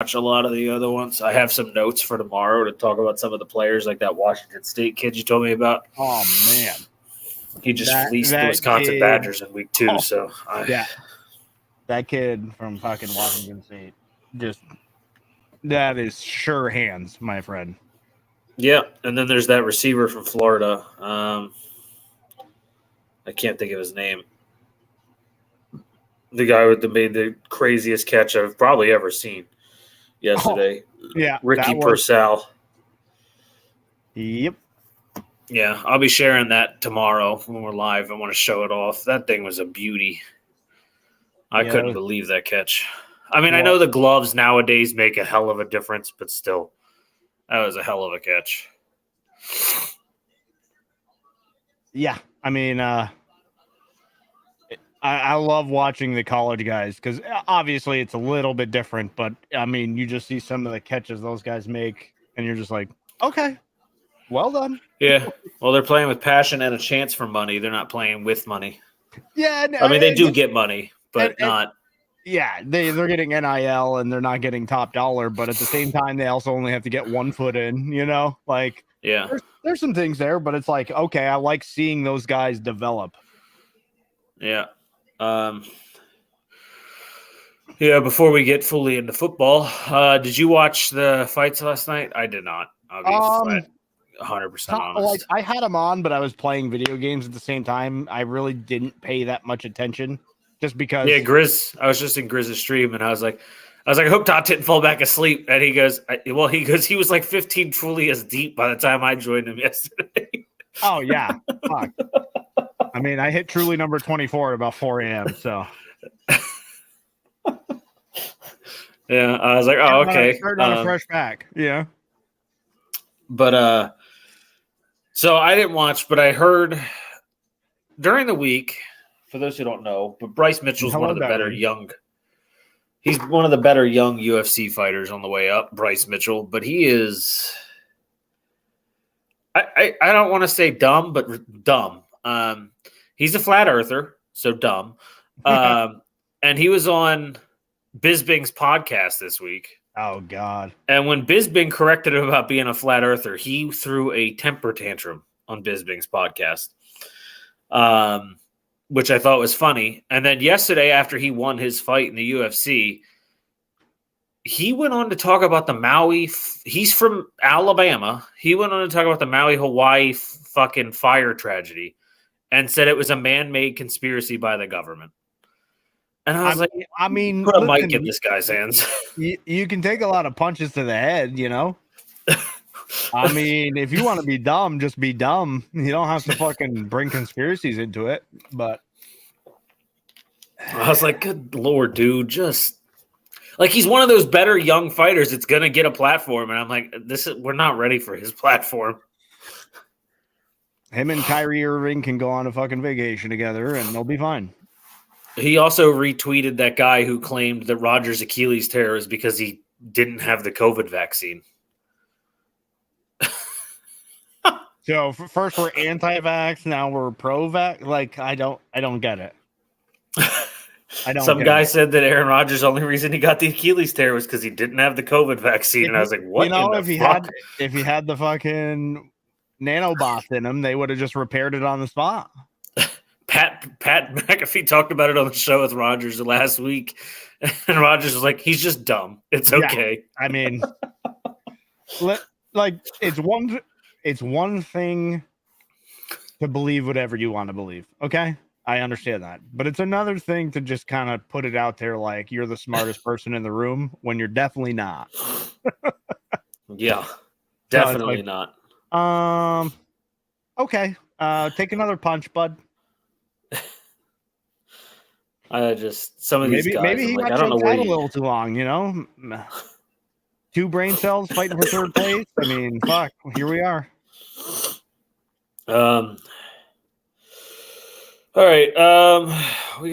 watch a lot of the other ones. I have some notes for tomorrow to talk about some of the players, like that Washington State kid you told me about. Oh man, he just fleeced the that Wisconsin kid, Badgers in week 2. Yeah, that kid from fucking Washington State, that is sure hands, my friend. Yeah, and then there's that receiver from Florida. I can't think of his name. The guy with made the craziest catch I've probably ever seen yesterday. Ricky Purcell. Yep. Yeah, I'll be sharing that tomorrow when we're live. I want to show it off. That thing was a beauty. I couldn't believe that catch. I mean, I know the gloves nowadays make a hell of a difference, but still, that was a hell of a catch. Yeah, I mean, I love watching the college guys because obviously it's a little bit different, but I mean, you just see some of the catches those guys make, and you're just like, okay, well done. Yeah, well, they're playing with passion and a chance for money. They're not playing with money. Yeah, I mean, they do get money, but not. Yeah, they're getting NIL and they're not getting top dollar, but at the same time, they also only have to get one foot in. Like there's some things there, but it's like, okay, I like seeing those guys develop. Yeah. Before we get fully into football, did you watch the fights last night? I did not. I'll be 100% honest. I had them on, but I was playing video games at the same time. I really didn't pay that much attention just because. Yeah, Grizz. I was just in Grizz's stream, and I was like, I hope Todd didn't fall back asleep. And he goes, he was like 15 fully as deep by the time I joined him yesterday. Oh, yeah. Fuck. I mean, I hit truly number 24 at about 4 a.m., so. Yeah, I was like, oh, okay. Starting on a fresh pack, yeah. But, so I didn't watch, but I heard during the week, for those who don't know, but Bryce Mitchell's one of the better young. He's one of the better young UFC fighters on the way up, Bryce Mitchell, but he is. I don't want to say dumb, but dumb. He's a flat earther, so dumb. And he was on Bisbing's podcast this week. Oh, God. And when Bisbing corrected him about being a flat earther, he threw a temper tantrum on Bisbing's podcast, which I thought was funny. And then yesterday, after he won his fight in the UFC, he went on to talk about the Maui. He's from Alabama. He went on to talk about the Maui, Hawaii fucking fire tragedy and said it was a man-made conspiracy by the government. And I was put a mic in this guy's hands. You can take a lot of punches to the head, I mean, if you want to be dumb, just be dumb. You don't have to fucking bring conspiracies into it. But I was like, good Lord, dude, just like he's one of those better young fighters that's gonna get a platform, and I'm like, we're not ready for his platform. Him and Kyrie Irving can go on a fucking vacation together, and they'll be fine. He also retweeted that guy who claimed that Rodgers' Achilles tear was because he didn't have the COVID vaccine. So first we're anti-vax, now we're pro-vax. Like I don't get it. I don't. Some guy said that Aaron Rodgers' only reason he got the Achilles tear was because he didn't have the COVID vaccine, and I was like, "What? If he had the fucking nanobots in him, they would have just repaired it on the spot." Pat McAfee talked about it on the show with Rodgers last week, and Rodgers was like, "He's just dumb. It's okay." Yeah, I mean, it's one thing to believe whatever you want to believe. Okay, I understand that, but it's another thing to just kind of put it out there like you're the smartest person in the room when you're definitely not. Yeah, definitely not. Okay, take another punch, bud. Some of these guys. Maybe he got choked out a little too long. 2 brain cells fighting for third place. I mean, fuck. Here we are. All right. We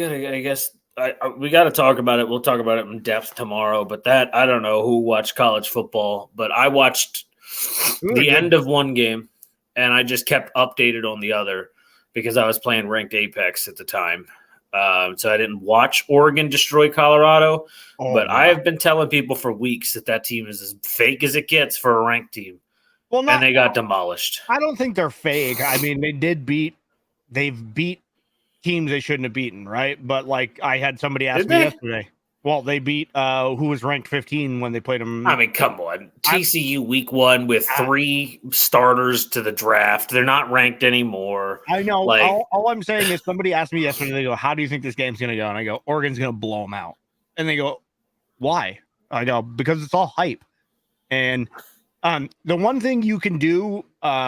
gotta talk about it. We'll talk about it in depth tomorrow. But I don't know who watched college football, but I watched the end of one game, and I just kept updated on the other because I was playing ranked Apex at the time. so I didn't watch Oregon destroy Colorado. But I yeah. have been telling people for weeks that team is as fake as it gets for a ranked team. Well, and they got demolished. I don't think they're fake. I mean, they've beat teams they shouldn't have beaten, right? But like I had somebody ask me yesterday. Well, they beat who was ranked 15 when they played them. I mean, come on. TCU week 1 with 3 starters to the draft. They're not ranked anymore. I know. Like, all I'm saying is somebody asked me yesterday, they go, how do you think this game's going to go? And I go, Oregon's going to blow them out. And they go, why? I go, because it's all hype. And the one thing you can do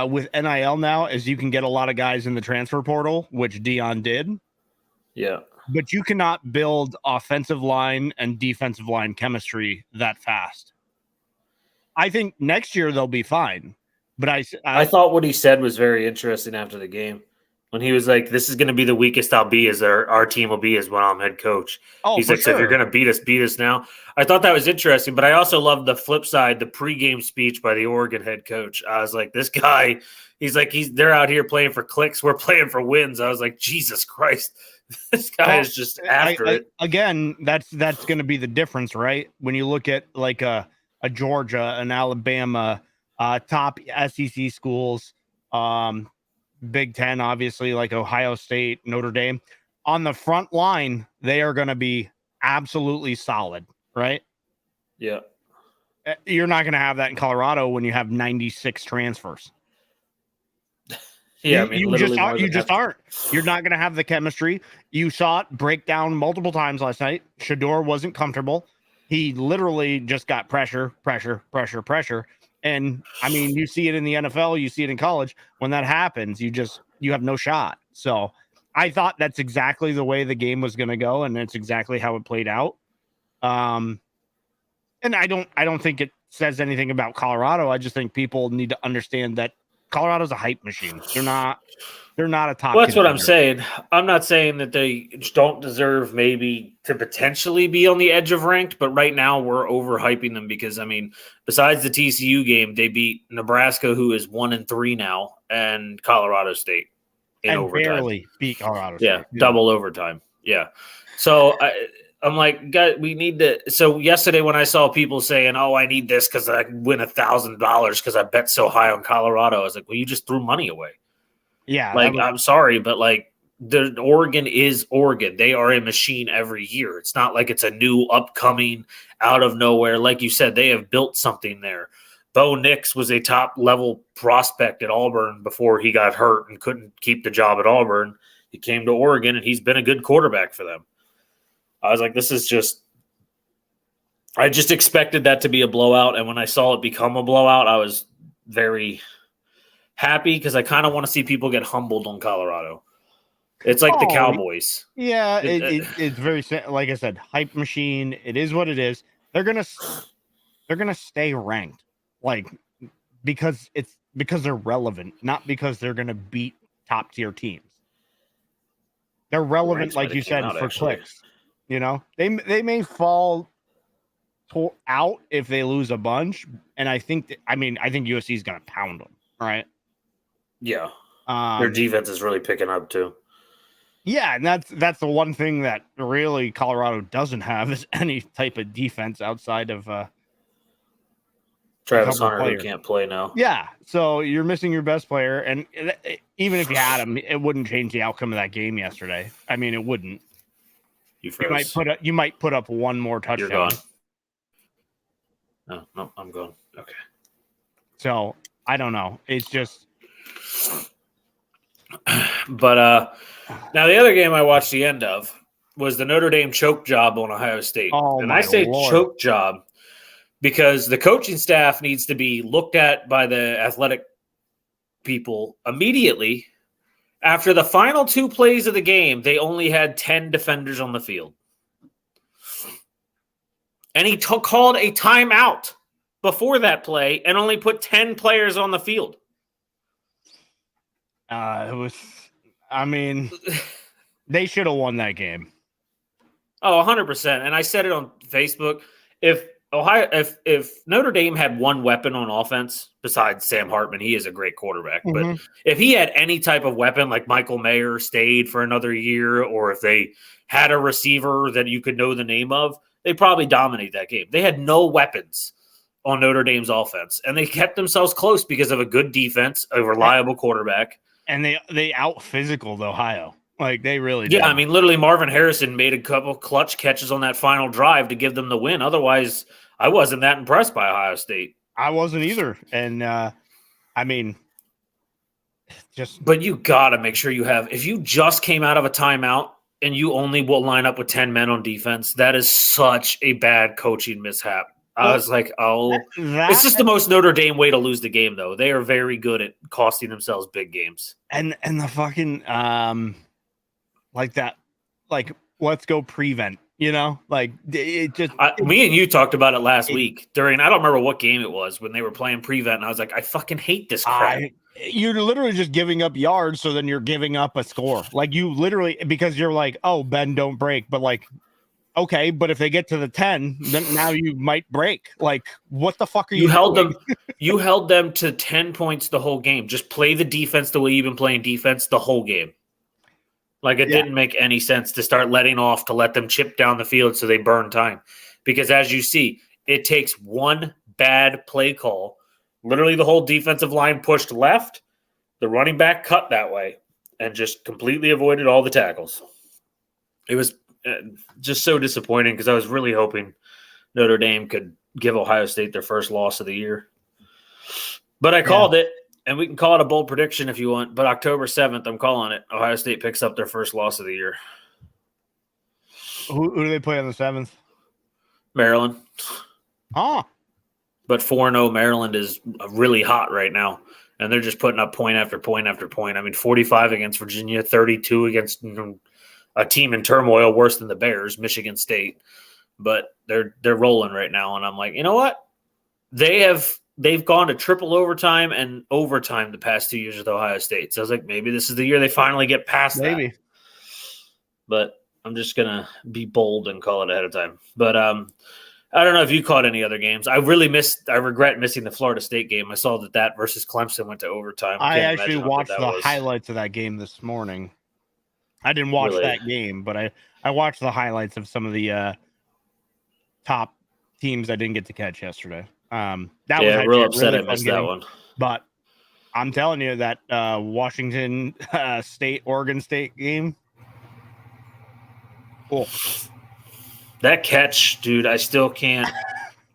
with NIL now is you can get a lot of guys in the transfer portal, which Dion did. Yeah. But you cannot build offensive line and defensive line chemistry that fast. I think next year they'll be fine. But I thought what he said was very interesting after the game. When he was like, this is going to be the weakest I'll be as our team will be as when I'm head coach. He's like, so if you're going to beat us now. I thought that was interesting, but I also loved the flip side, the pregame speech by the Oregon head coach. I was like, this guy, they're out here playing for clicks. We're playing for wins. I was like, Jesus Christ. This guy is just after it. Again, that's going to be the difference, right? When you look at like a Georgia, an Alabama, top SEC schools, Big Ten, obviously, like Ohio State, Notre Dame, on the front line, they are going to be absolutely solid, right? Yeah. You're not going to have that in Colorado when you have 96 transfers. Yeah, I mean, you just aren't. You're not going to have the chemistry. You saw it break down multiple times last night. Shador wasn't comfortable. He literally just got pressure. And I mean, you see it in the NFL, you see it in college. When that happens, you have no shot. So I thought that's exactly the way the game was going to go, and it's exactly how it played out. And I don't think it says anything about Colorado. I just think people need to understand that Colorado's a hype machine. They're not a top. Well, that's what I'm saying. I'm not saying that they don't deserve maybe to potentially be on the edge of ranked, but right now we're overhyping them because, I mean, besides the TCU game, they beat Nebraska, who is 1-3 now, and Colorado State in overtime. Barely beat Colorado State. Yeah, double overtime. Yeah. So I'm like, God, we need to. So yesterday when I saw people saying, "Oh, I need this because I win $1,000 because I bet so high on Colorado," I was like, "Well, you just threw money away." Yeah, I'm sorry, but like Oregon is Oregon. They are a machine every year. It's not like it's a new upcoming out of nowhere. Like you said, they have built something there. Bo Nix was a top level prospect at Auburn before he got hurt and couldn't keep the job at Auburn. He came to Oregon and he's been a good quarterback for them. I was like, I just expected that to be a blowout. And when I saw it become a blowout, I was very happy because I kind of want to see people get humbled on Colorado. It's like the Cowboys. Yeah, it's very, like I said, hype machine. It is what it is. They're gonna stay ranked, like because they're relevant, not because they're gonna beat top tier teams. They're relevant, like you said, for clicks. You know, they may fall out if they lose a bunch, and I think USC is gonna pound them, right? Yeah, their defense is really picking up too. Yeah, and that's the one thing that really Colorado doesn't have is any type of defense outside of Travis Hunter, who can't play now. Yeah, so you're missing your best player, and even if you had him, it wouldn't change the outcome of that game yesterday. I mean, it wouldn't. You might put up one more touchdown. You're gone. No, I'm gone. Okay. So I don't know. It's just. But now the other game I watched the end of was the Notre Dame choke job on Ohio State. And I say choke job because the coaching staff needs to be looked at by the athletic people immediately. After the final 2 plays of the game, they only had 10 defenders on the field. And he called a timeout before that play and only put 10 players on the field. They should have won that game. Oh, 100%. And I said it on Facebook. If Ohio, if Notre Dame had one weapon on offense besides Sam Hartman, he is a great quarterback. But if he had any type of weapon, like Michael Mayer stayed for another year, or if they had a receiver that you could know the name of, they probably dominate that game. They had no weapons on Notre Dame's offense, and they kept themselves close because of a good defense, a reliable quarterback. And they out physical Ohio. Like they really did. Yeah, I mean, literally Marvin Harrison made a couple clutch catches on that final drive to give them the win. Otherwise, I wasn't that impressed by Ohio State. I wasn't either. And I mean, but you got to make sure you have, if you just came out of a timeout and you only will line up with 10 men on defense, that is such a bad coaching mishap. I was like, it's just the most Notre Dame way to lose the game, though. They are very good at costing themselves big games. And the fucking like that, like let's go prevent, like it just. Me and you talked about it last week during, I don't remember what game it was when they were playing prevent, and I was like, I fucking hate this crap. You're literally just giving up yards, so then you're giving up a score. Like you literally, because you're like, oh, Ben, don't break, but like. Okay, but if they get to the 10, then now you might break. Like, what the fuck are you doing? You held them to 10 points the whole game. Just play the defense the way you've been playing defense the whole game. Like, it didn't make any sense to start letting off, to let them chip down the field so they burn time. Because as you see, it takes one bad play call. Literally the whole defensive line pushed left, the running back cut that way, and just completely avoided all the tackles. It was just so disappointing because I was really hoping Notre Dame could give Ohio State their first loss of the year. But I called it, and we can call it a bold prediction if you want, but October 7th, I'm calling it. Ohio State picks up their first loss of the year. Who do they play on the 7th? Maryland. Oh. But 4-0 Maryland is really hot right now, and they're just putting up point after point after point. I mean, 45 against Virginia, 32 against a team in turmoil worse than the Bears, Michigan State, but they're rolling right now. And I'm like, you know what? They've gone to triple overtime and overtime the past 2 years with Ohio State. So I was like, maybe this is the year they finally get past that. But I'm just gonna be bold and call it ahead of time. But I don't know if you caught any other games. I regret missing the Florida State game. I saw that versus Clemson went to overtime. I actually watched the highlights of that game this morning. I didn't watch that game, but I watched the highlights of some of the top teams I didn't get to catch yesterday. That was real upset I missed that one. But I'm telling you that Washington State, Oregon State game. Cool. That catch, dude, I still can't.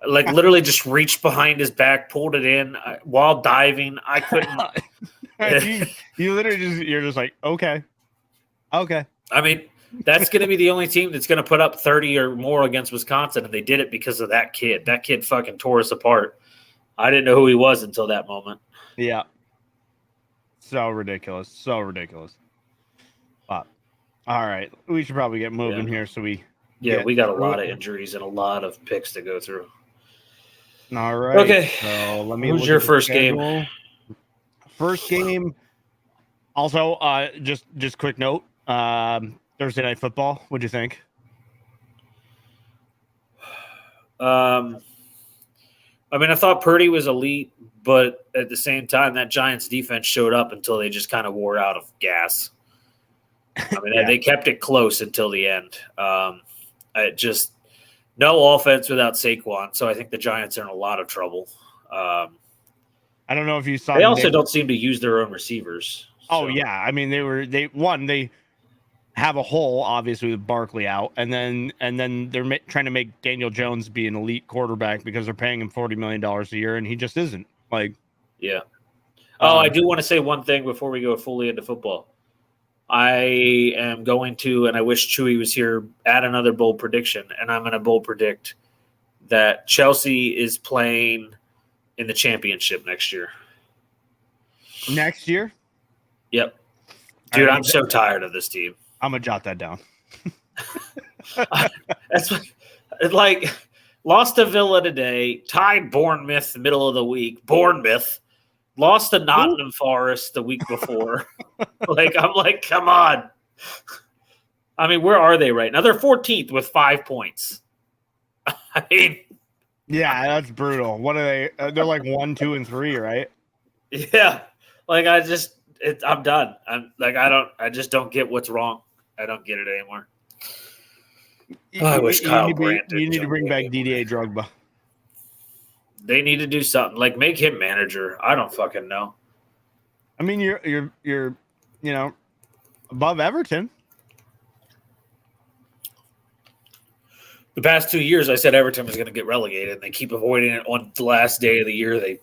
Like literally just reached behind his back, pulled it in while diving. I couldn't. You're just like, okay. I mean, that's going to be the only team that's going to put up 30 or more against Wisconsin, and they did it because of that kid. That kid fucking tore us apart. I didn't know who he was until that moment. Yeah. So ridiculous. But, all right. We should probably get moving here so we we got a lot of injuries and a lot of picks to go through. All right. Okay. So let me Who's your first game? First game. Also, just quick note. Thursday Night Football. What'd you think? I mean, I thought Purdy was elite, but at the same time, that Giants defense showed up until they just kind of wore out of gas. I mean, they kept it close until the end. No offense without Saquon, so I think the Giants are in a lot of trouble. I don't know if you saw. They also don't seem to use their own receivers. Oh yeah, I mean they have a hole obviously with Barkley out, and then they're trying to make Daniel Jones be an elite quarterback because they're paying him $40 million a year, and he just isn't. Like, yeah. I do want to say one thing before we go fully into football. I am going to, and I wish Chewy was here, add another bold prediction, and I'm going to bold predict that Chelsea is playing in the championship next year. Next year? Yep. Dude, I'm so tired of this team. I'm going to jot that down. That's like lost to Villa today, tied Bournemouth middle of the week. Bournemouth lost to Nottingham Forest the week before. I'm like, come on. I mean, where are they right now? They're 14th with 5 points. I mean, Yeah, that's brutal. What are they? They're like 1, 2, and 3, right? Yeah, like I'm done. I just don't get what's wrong. I don't get it anymore. I wish Kyle Brandt You didn't need to jump bring away back anymore. DDA Drogba. They need to do something like make him manager. I don't fucking know. I mean, you're above Everton. The past 2 years, I said Everton was going to get relegated, and they keep avoiding it. On the last day of the year, they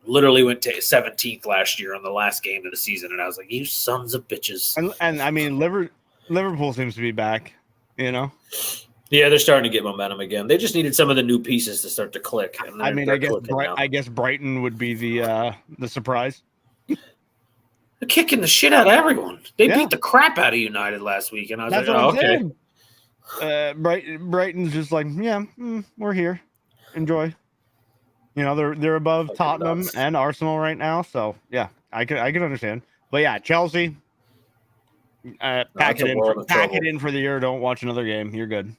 literally went to 17th last year on the last game of the season, and I was like, "You sons of bitches!" And I mean, Liverpool seems to be back. Yeah, they're starting to get momentum again. They just needed some of the new pieces to start to click. And I mean, I guess Brighton would be the surprise. They're kicking the shit out of everyone. They beat the crap out of United last week, and I was That's like, what "Oh, I'm okay." saying. Brighton's just like, yeah, we're here. Enjoy. They're above Tottenham and Arsenal right now, so yeah, I can understand. But yeah, Chelsea, pack it in for the year. Don't watch another game. You're good.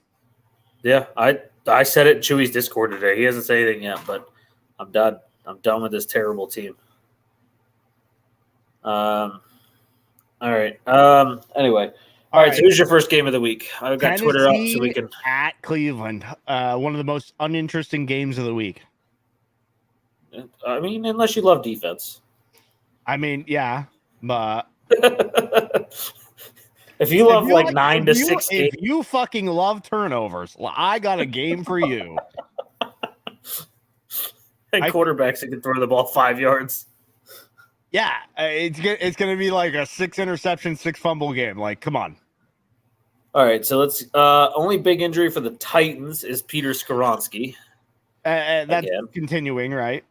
Yeah, I said it in Chewy's Discord today. He hasn't said anything yet, but I'm done. I'm done with this terrible team. All right. Anyway. All right. So who's your first game of the week? I've got Tennessee Twitter up so we can at Cleveland. One of the most uninteresting games of the week. I mean, unless you love defense. I mean, yeah, but if you love 9 to 6 games, if you fucking love turnovers, I got a game for you. and quarterbacks that can throw the ball 5 yards. Yeah, it's gonna be like a 6 interception, 6 fumble game. Like, come on. All right, so let's. Only big injury for the Titans is Peter Skoronski. That's continuing, right?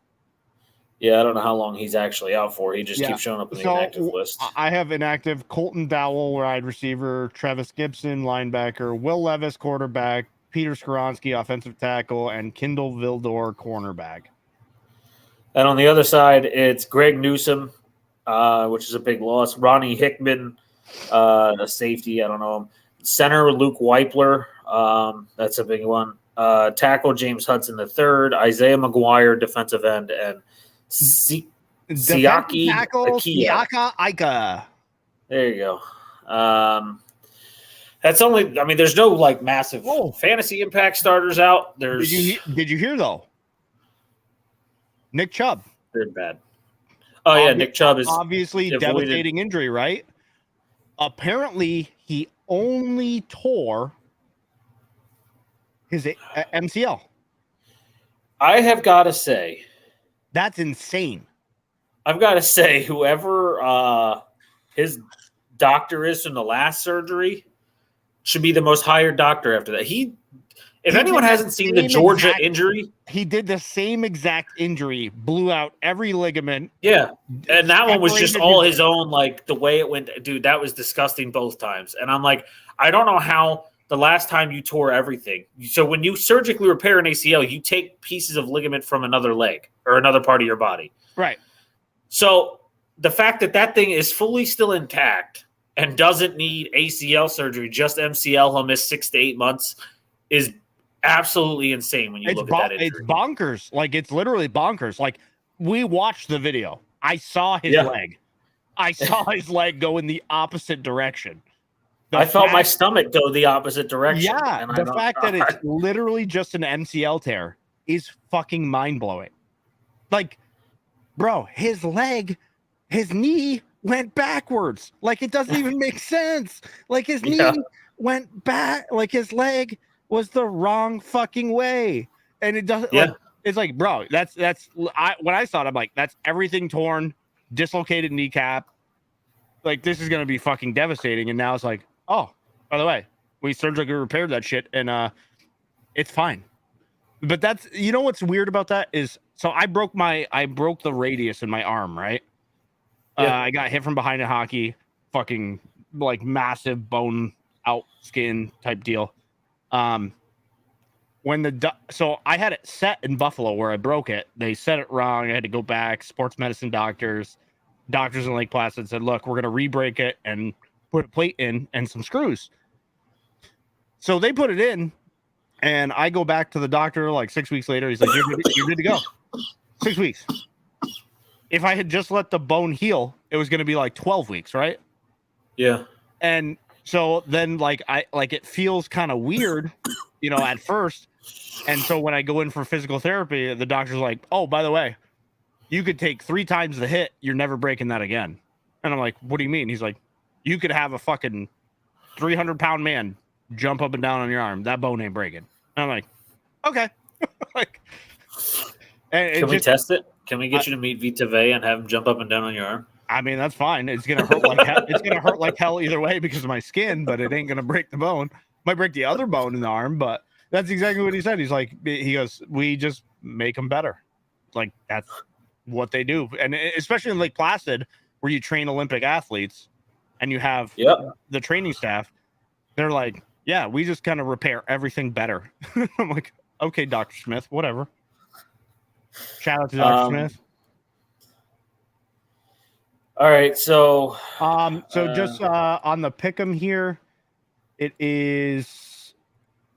Yeah, I don't know how long he's actually out for. He just keeps showing up in the inactive list. I have inactive Colton Dowell, wide receiver, Travis Gibson, linebacker, Will Levis, quarterback, Peter Skoronski, offensive tackle, and Kindle Vildor, cornerback. And on the other side, it's Greg Newsome, which is a big loss. Ronnie Hickman, a safety. I don't know him. Center Luke Weipler. That's a big one. Tackle James Hudson III. Isaiah McGuire, defensive end, and Siaki Ika. There you go. That's only. I mean, there's no massive fantasy impact starters out. There's. Did you hear though? Nick Chubb. They're bad. Oh yeah, Nick Chubb is obviously devastating injury, right? Apparently, he only tore his MCL. I have got to say, that's insane. I've got to say, whoever his doctor is from the last surgery should be the most hired doctor after that. If anyone hasn't seen the Georgia injury, he did the same exact injury, blew out every ligament. Yeah, and that one was just all his own. Like the way it went, dude, that was disgusting both times. And I'm like, I don't know how the last time you tore everything. So when you surgically repair an ACL, you take pieces of ligament from another leg or another part of your body. Right. So the fact that thing is fully still intact and doesn't need ACL surgery, just MCL, he'll miss 6 to 8 months, is absolutely insane when you look at that injury. It's bonkers. Like, it's literally bonkers. Like, we watched the video. I saw his leg. I saw his leg go in the opposite direction. I felt my stomach go the opposite direction. Yeah, and the fact that it's literally just an MCL tear is fucking mind-blowing. Like, bro, his knee went backwards. Like, it doesn't even make sense. Like, his knee went back. Like, his leg was the wrong fucking way. And it doesn't, it's like, bro, when I saw it, I'm like, that's everything torn, dislocated kneecap. Like, this is going to be fucking devastating. And now it's like, oh, by the way, we surgically repaired that shit and it's fine. But that's, you know what's weird about that is, so I broke the radius in my arm, right? Yeah. I got hit from behind in hockey, fucking like massive bone out skin type deal. So I had it set in Buffalo where I broke it. They set it wrong. I had to go back. Sports medicine doctors in Lake Placid said, look, we're going to re-break it and put a plate in and some screws. So they put it in And I go back to the doctor like 6 weeks later. He's like, you're good to go. 6 weeks. If I had just let the bone heal, it was going to be like 12 weeks, right? Yeah. And so then it feels kind of weird, at first. And so when I go in for physical therapy, the doctor's like, oh, by the way, you could take 3 times the hit. You're never breaking that again. And I'm like, what do you mean? He's like, you could have a fucking 300-pound man jump up and down on your arm. That bone ain't breaking. And I'm like, okay. Can we test it? Can we get you to meet Vita Vey and have him jump up and down on your arm? I mean, that's fine. It's gonna hurt like hell. It's gonna hurt like hell either way because of my skin, but it ain't gonna break the bone. Might break the other bone in the arm, but that's exactly what he said. He's like, he goes, we just make them better. Like that's what they do, and especially in Lake Placid, where you train Olympic athletes, and you have the training staff. They're like, yeah, we just kind of repair everything better. I'm like, okay, Dr. Smith, whatever. Shout out to Dr. Smith. All right, so just on the pick'em here, it is,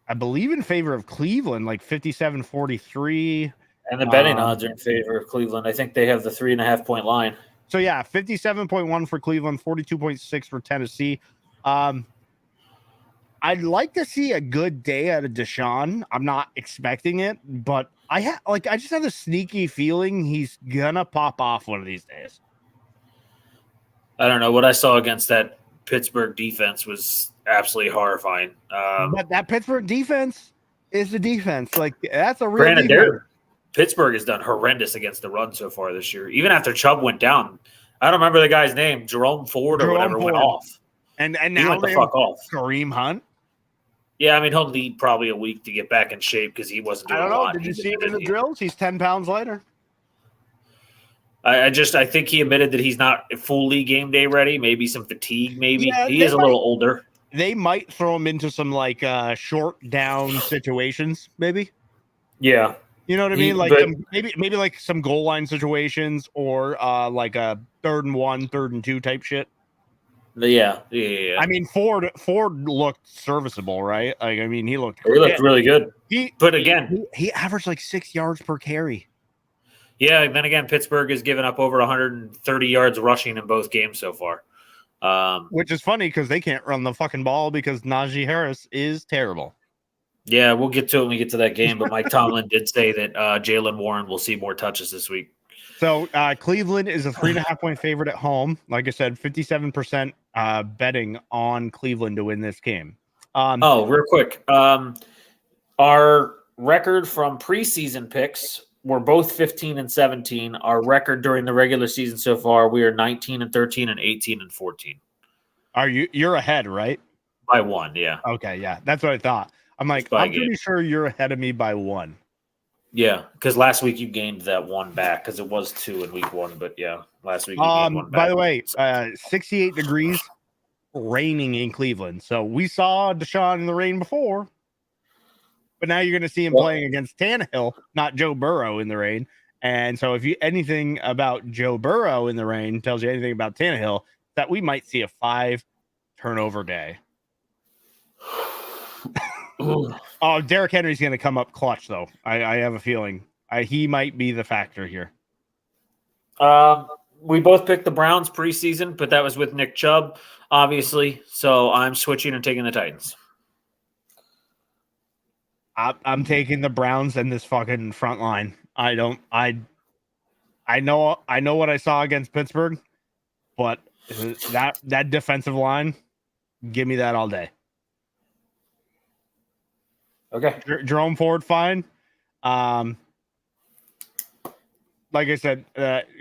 I believe, in favor of Cleveland, like 57-43. And the betting odds are in favor of Cleveland. I think they have the 3.5-point line. So yeah, 57.1 for Cleveland, 42.6 for Tennessee. I'd like to see a good day out of Deshaun. I'm not expecting it, but I just have a sneaky feeling he's gonna pop off one of these days. I don't know. What I saw against that Pittsburgh defense was absolutely horrifying. But that Pittsburgh defense is the defense. Like that's a real defense. Pittsburgh has done horrendous against the run so far this year. Even after Chubb went down, I don't remember the guy's name, Jerome Ford went off. And he now went the fuck off. Kareem Hunt. Yeah, I mean he'll need probably a week to get back in shape because he wasn't doing a lot. Did you see him in the drills? He's 10 pounds lighter. I think he admitted that he's not fully game day ready. Maybe some fatigue. Maybe he is a little older. They might throw him into some short down situations. Maybe. Yeah. You know what I mean? Like maybe like some goal line situations or like a 3rd and 1, 3rd and 2 type shit. Yeah. I mean, Ford looked serviceable, right? Like, I mean, he looked really good. He averaged like 6 yards per carry. Yeah, and then again, Pittsburgh has given up over 130 yards rushing in both games so far. Which is funny because they can't run the fucking ball because Najee Harris is terrible. Yeah, we'll get to it when we get to that game. But Mike Tomlin did say that Jaylen Warren will see more touches this week. So Cleveland is a 3.5-point favorite at home. Like I said, 57% betting on Cleveland to win this game. Real quick. Our record from preseason picks, we're both 15-17. Our record during the regular season so far, we are 19-13 and 18-14. You're ahead, right? By 1, yeah. Okay, yeah. That's what I thought. I'm like, I'm pretty sure you're ahead of me by 1. Yeah, because last week you gained that 1 back because it was 2 in week 1. But yeah, last week you gained 1 back. By the way, 68 degrees, raining in Cleveland. So we saw Deshaun in the rain before, but now you're going to see him playing against Tannehill, not Joe Burrow in the rain. And so if anything about Joe Burrow in the rain tells you anything about Tannehill, that we might see a 5 turnover day. Oh, Derrick Henry's going to come up clutch, though. I have a feeling he might be the factor here. We both picked the Browns preseason, but that was with Nick Chubb, obviously. So I'm switching and taking the Titans. I'm taking the Browns and this fucking front line. I know what I saw against Pittsburgh, but that defensive line, give me that all day. Okay. Jerome Ford, fine. Like I said,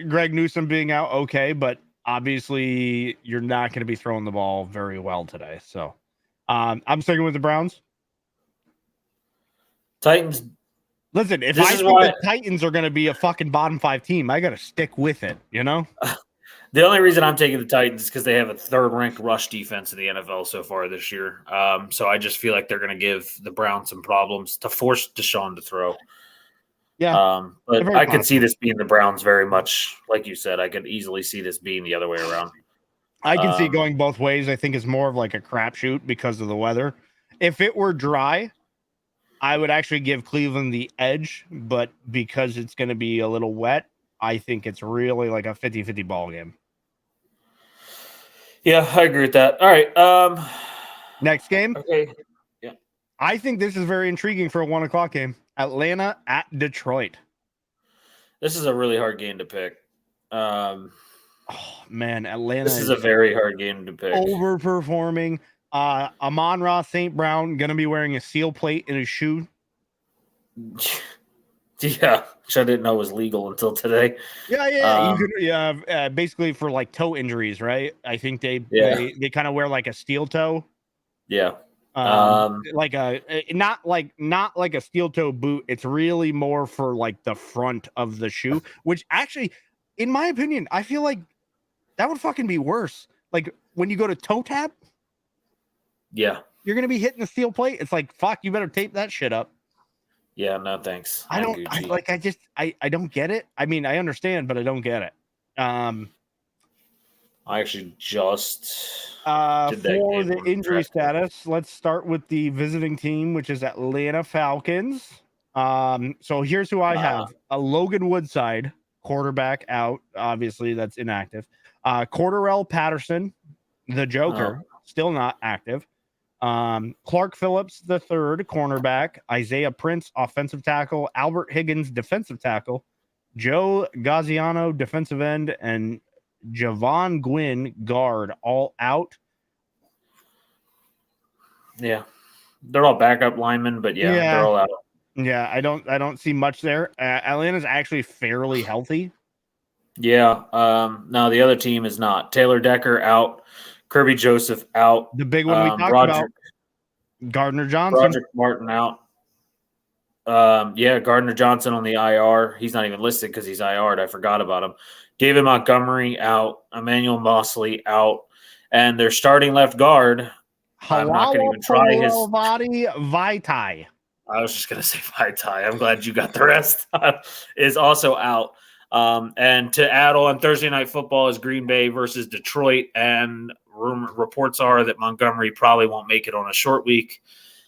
Greg Newsome being out, okay, but obviously you're not going to be throwing the ball very well today. So I'm sticking with the Browns. Titans. Listen, if I think the Titans are going to be a fucking bottom 5 team, I got to stick with it, you know? The only reason I'm taking the Titans is because they have a 3rd-ranked rush defense in the NFL so far this year. So I just feel like they're going to give the Browns some problems to force Deshaun to throw. Yeah. But I could see this being the Browns very much. Like you said, I could easily see this being the other way around. I can see it going both ways. I think it's more of like a crapshoot because of the weather. If it were dry, I would actually give Cleveland the edge, but because it's going to be a little wet, I think it's really like a 50-50 ball game. Yeah, I agree with that. All right. Next game. Okay. Yeah. I think this is very intriguing for a 1:00 game. Atlanta at Detroit. This is a really hard game to pick. Oh man, Atlanta This is a very hard game to pick. Overperforming. Amon-Ra St. Brown going to be wearing a seal plate in his shoe. Yeah, which I didn't know was legal until today. Yeah. Basically for like toe injuries, right? I think they kind of wear like a steel toe. Yeah. Like a not like a steel toe boot. It's really more for like the front of the shoe, which actually, in my opinion, I feel like that would fucking be worse. Like when you go to toe tap, yeah, you're gonna be hitting the steel plate. It's like fuck, you better tape that shit up. Yeah, no thanks. I don't get it. I mean, I understand, but I don't get it. I actually just for the injury status, let's start with the visiting team, which is Atlanta Falcons. So here's who I have: Logan Woodside, quarterback, out. Obviously, that's inactive. Cordarrelle Patterson, the Joker, still not active. Clark Phillips, the third cornerback. Isaiah Prince, offensive tackle. Albert Higgins, defensive tackle. Joe Gaziano, defensive end, and Javon Gwynn, guard, all out. Yeah, they're all backup linemen, but they're all out. Yeah, I don't see much there. Atlanta's actually fairly healthy. Yeah. No, the other team is not. Taylor Decker out. Kirby Joseph out. The big one we talked about. Gardner Johnson. Roderick Martin out. Gardner Johnson on the IR. He's not even listed because he's IR'd. I forgot about him. David Montgomery out. Emmanuel Mosley out. And their starting left guard. I'm not going to even try his. Vaitai. I was just going to say Vaitai. I'm glad you got the rest. Is also out. And to add on, Thursday Night Football is Green Bay versus Detroit. And reports are that Montgomery probably won't make it on a short week.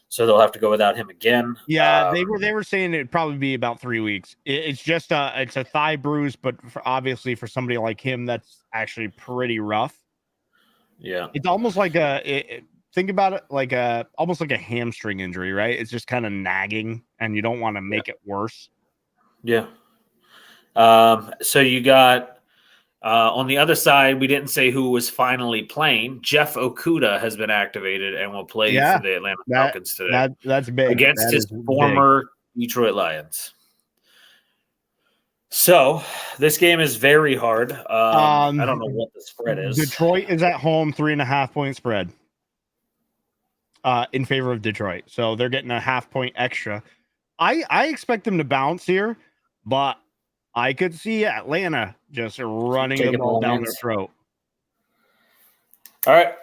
So they'll have to go without him again. Yeah, they were saying it'd probably be about 3 weeks. It's just it's a thigh bruise, but obviously for somebody like him, that's actually pretty rough. Yeah, it's almost like think about it like almost like a hamstring injury, right? It's just kind of nagging, and you don't want to make it worse. Yeah. So you got on the other side, we didn't say who was finally playing. Jeff Okudah has been activated and will play for the Atlanta Falcons today. That's big. Against his former Detroit Lions. So this game is very hard. I don't know what the spread is. Detroit is at home, 3.5 point spread in favor of Detroit. So they're getting a 0.5 point extra. I expect them to bounce here, but I could see Atlanta just running the ball down their throat. All right.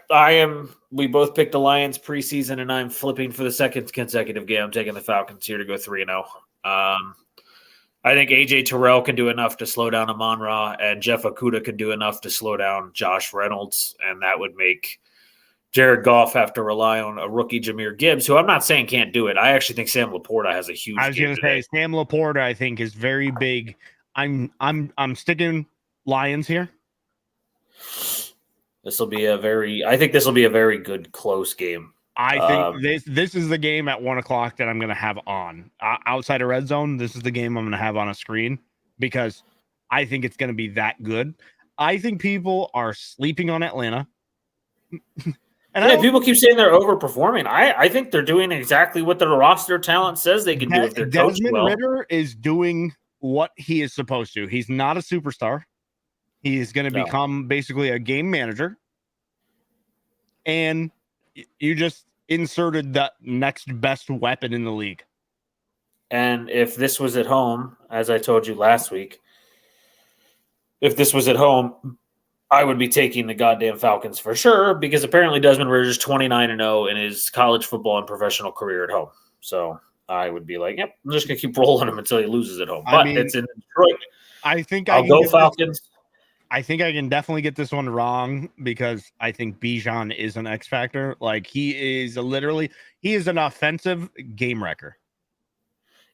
We both picked the Lions preseason, and I'm flipping for the second consecutive game. I'm taking the Falcons here to go 3-0. I think AJ Terrell can do enough to slow down Amon-Ra, and Jeff Okudah can do enough to slow down Josh Reynolds, and that would make Jared Goff have to rely on a rookie Jahmyr Gibbs, who I'm not saying can't do it. I actually think Sam Laporta has a huge game. I was going to say Sam Laporta, I think, is very big. I'm sticking Lions here. I think this will be a very good close game. I think this is the game at 1:00 that I'm going to have on outside of red zone. This is the game I'm going to have on a screen because I think it's going to be that good. I think people are sleeping on Atlanta. People keep saying they're overperforming. I think they're doing exactly what their roster talent says they can do if they're coached well. Desmond Ridder is doing what he is supposed to. He's not a superstar. He is going to become basically a game manager. And you just inserted the next best weapon in the league. And if this was at home, as I told you last week, if this was at home, I would be taking the goddamn Falcons for sure, because apparently Desmond Ridder's 29-0 in his college football and professional career at home. So I would be like, yep, I'm just going to keep rolling him until he loses at home. But it's in Detroit. I think I'll go Falcons. I think I can definitely get this one wrong because I think Bijan is an X factor. Like he is an offensive game wrecker.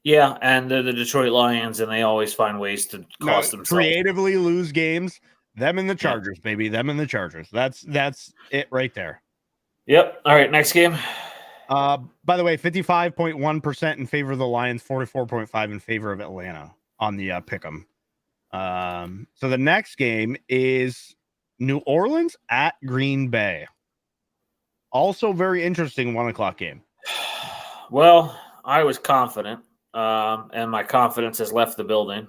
Yeah, and they're the Detroit Lions, and they always find ways to No, cost themselves. creatively lose games. Them and the Yeah. Chargers, baby. Them and the Chargers. That's it right there. Yep. All right, next game. By the way, 55.1% in favor of the Lions, 44.5 in favor of Atlanta on the pick'em. So the next game is New Orleans at Green Bay. Also very interesting 1:00 game. Well, I was confident, and my confidence has left the building.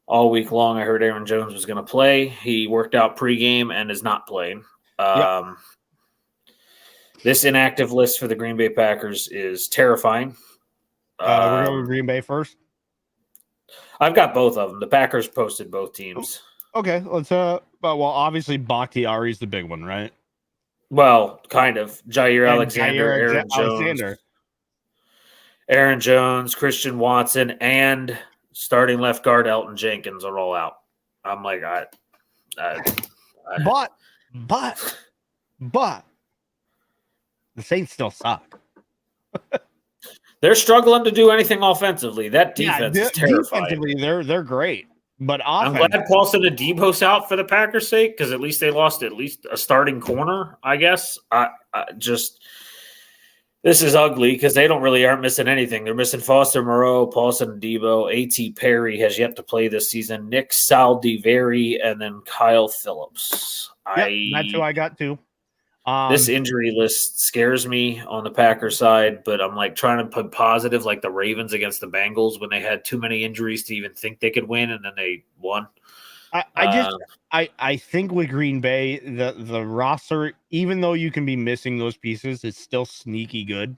All week long, I heard Aaron Jones was going to play. He worked out pregame and is not playing. Yep. This inactive list for the Green Bay Packers is terrifying. We're going with Green Bay first. I've got both of them. The Packers posted both teams. Okay, let's well, obviously Bakhtiari is the big one, right? Well, kind of. Jair Alexander, Aaron Jones, Christian Watson, and starting left guard Elton Jenkins are all out. I'm like, but the Saints still suck. They're struggling to do anything offensively. That defense is terrifying. Defensively, they're great, but I'm glad Paulson and Debo's out for the Packers' sake because at least they lost at least a starting corner. I guess. This is ugly because they aren't missing anything. They're missing Foster Moreau, Paulson and Debo. A.T. Perry has yet to play this season. Nick Saldiveri, and then Kyle Phillips. That's who I got too. This injury list scares me on the Packers side, but I'm like trying to put positive like the Ravens against the Bengals when they had too many injuries to even think they could win, and then they won. I think with Green Bay, the roster, even though you can be missing those pieces, is still sneaky good.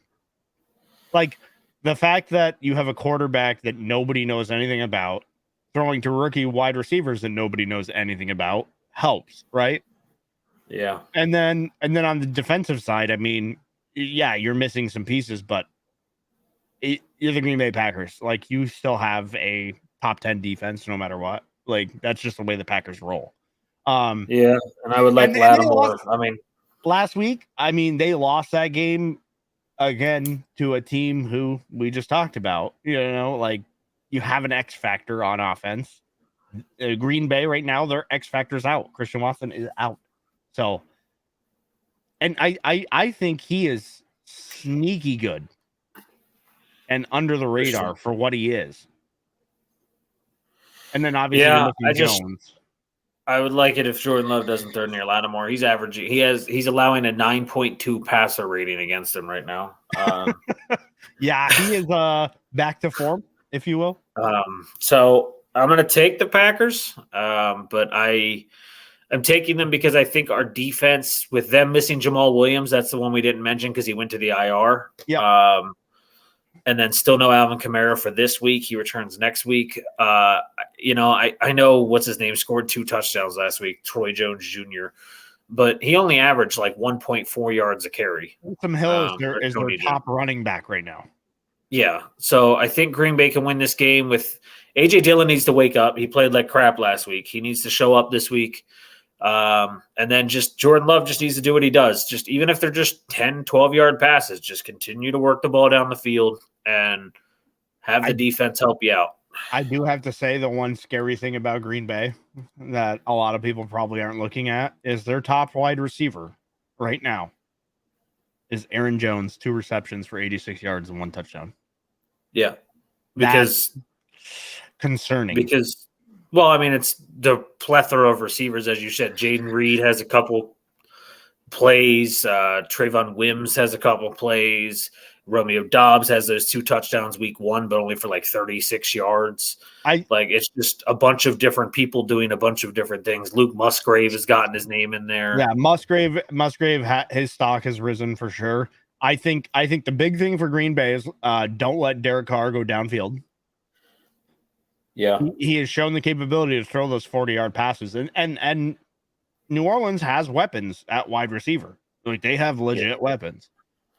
Like the fact that you have a quarterback that nobody knows anything about, throwing to rookie wide receivers that nobody knows anything about helps, right? Yeah. And then on the defensive side, I mean, yeah, you're missing some pieces, but you're the Green Bay Packers. Like you still have a top 10 defense no matter what. Like that's just the way the Packers roll. Yeah, and I would like Lattimore. Last week, they lost that game again to a team who we just talked about. You know, like you have an X factor on offense. Green Bay right now, their X factor's out. Christian Watson is out. So, and I think he is sneaky good and under the radar for what he is. And then obviously, Jones. I would like it if Jordan Love doesn't throw near Lattimore. He's averaging. He's allowing a 9.2 passer rating against him right now. Yeah, he is back to form, if you will. So I'm going to take the Packers, but I'm taking them because I think our defense, with them missing Jamal Williams, that's the one we didn't mention because he went to the IR. Yeah. And then still no Alvin Kamara for this week. He returns next week. I know what's his name scored 2 touchdowns last week, Troy Jones Jr., but he only averaged like 1.4 yards a carry. Some Hill is their top running back right now. Yeah. So I think Green Bay can win this game with A.J. Dillon needs to wake up. He played like crap last week. He needs to show up this week. And then just Jordan Love just needs to do what he does. Just even if they're just 10, 12-yard passes, just continue to work the ball down the field and have the defense help you out. I do have to say the one scary thing about Green Bay that a lot of people probably aren't looking at is their top wide receiver right now is Aaron Jones, 2 receptions for 86 yards and 1 touchdown. Yeah. Because that's concerning. Because it's the plethora of receivers, as you said. Jaden Reed has a couple plays. Trayvon Wims has a couple plays. Romeo Dobbs has those 2 touchdowns week 1, but only for like 36 yards. It's just a bunch of different people doing a bunch of different things. Luke Musgrave has gotten his name in there. Yeah, Musgrave, his stock has risen for sure. I think the big thing for Green Bay is don't let Derek Carr go downfield. Yeah, he has shown the capability to throw those 40-yard passes, and New Orleans has weapons at wide receiver. Like they have legit weapons.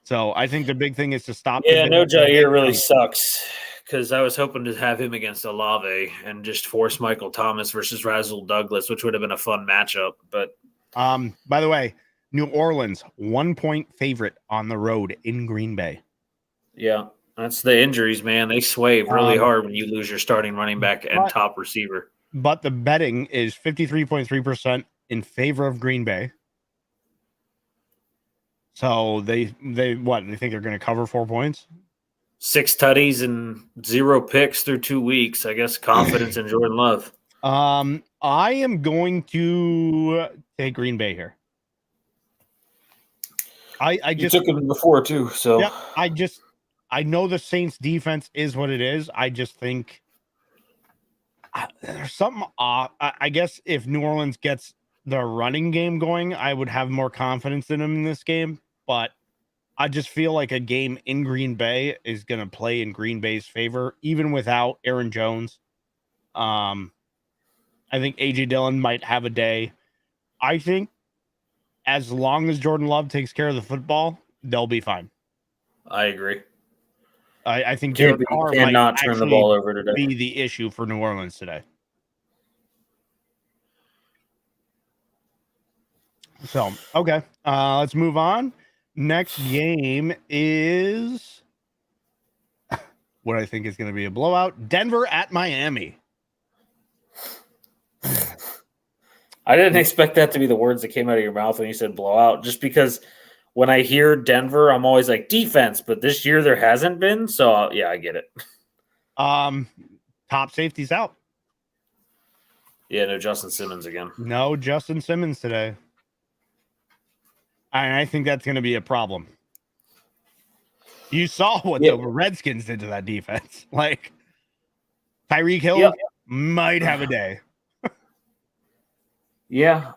So I think the big thing is to stop. Yeah, no, Jair really sucks because I was hoping to have him against Olave and just force Michael Thomas versus Rasul Douglas, which would have been a fun matchup. But by the way, New Orleans 1-point favorite on the road in Green Bay. Yeah. That's the injuries, man. They sway really hard when you lose your starting running back and top receiver. But the betting is 53.3% in favor of Green Bay. So they what? They think they're going to cover 4 points? 6 tutties and 0 picks through 2 weeks. I guess confidence in Jordan Love. I am going to take Green Bay here. I just took him before too, so yeah. I know the Saints defense is what it is. I just think there's something off. I guess if New Orleans gets the running game going, I would have more confidence in them in this game. But I just feel like a game in Green Bay is going to play in Green Bay's favor, even without Aaron Jones. I think AJ Dillon might have a day. I think as long as Jordan Love takes care of the football, they'll be fine. I agree. I think Derek Carr cannot turn the ball over today. Be the issue for New Orleans today. So, okay. Let's move on. Next game is what I think is going to be a blowout. Denver at Miami. I didn't expect that to be the words that came out of your mouth when you said blowout, just because when I hear Denver, I'm always like defense, but this year there hasn't been. So yeah, I get it. Top safety's out. Yeah, no Justin Simmons again. No Justin Simmons today. And I think that's going to be a problem. You saw what the Redskins did to that defense. Like Tyreek Hill might have a day. Yeah.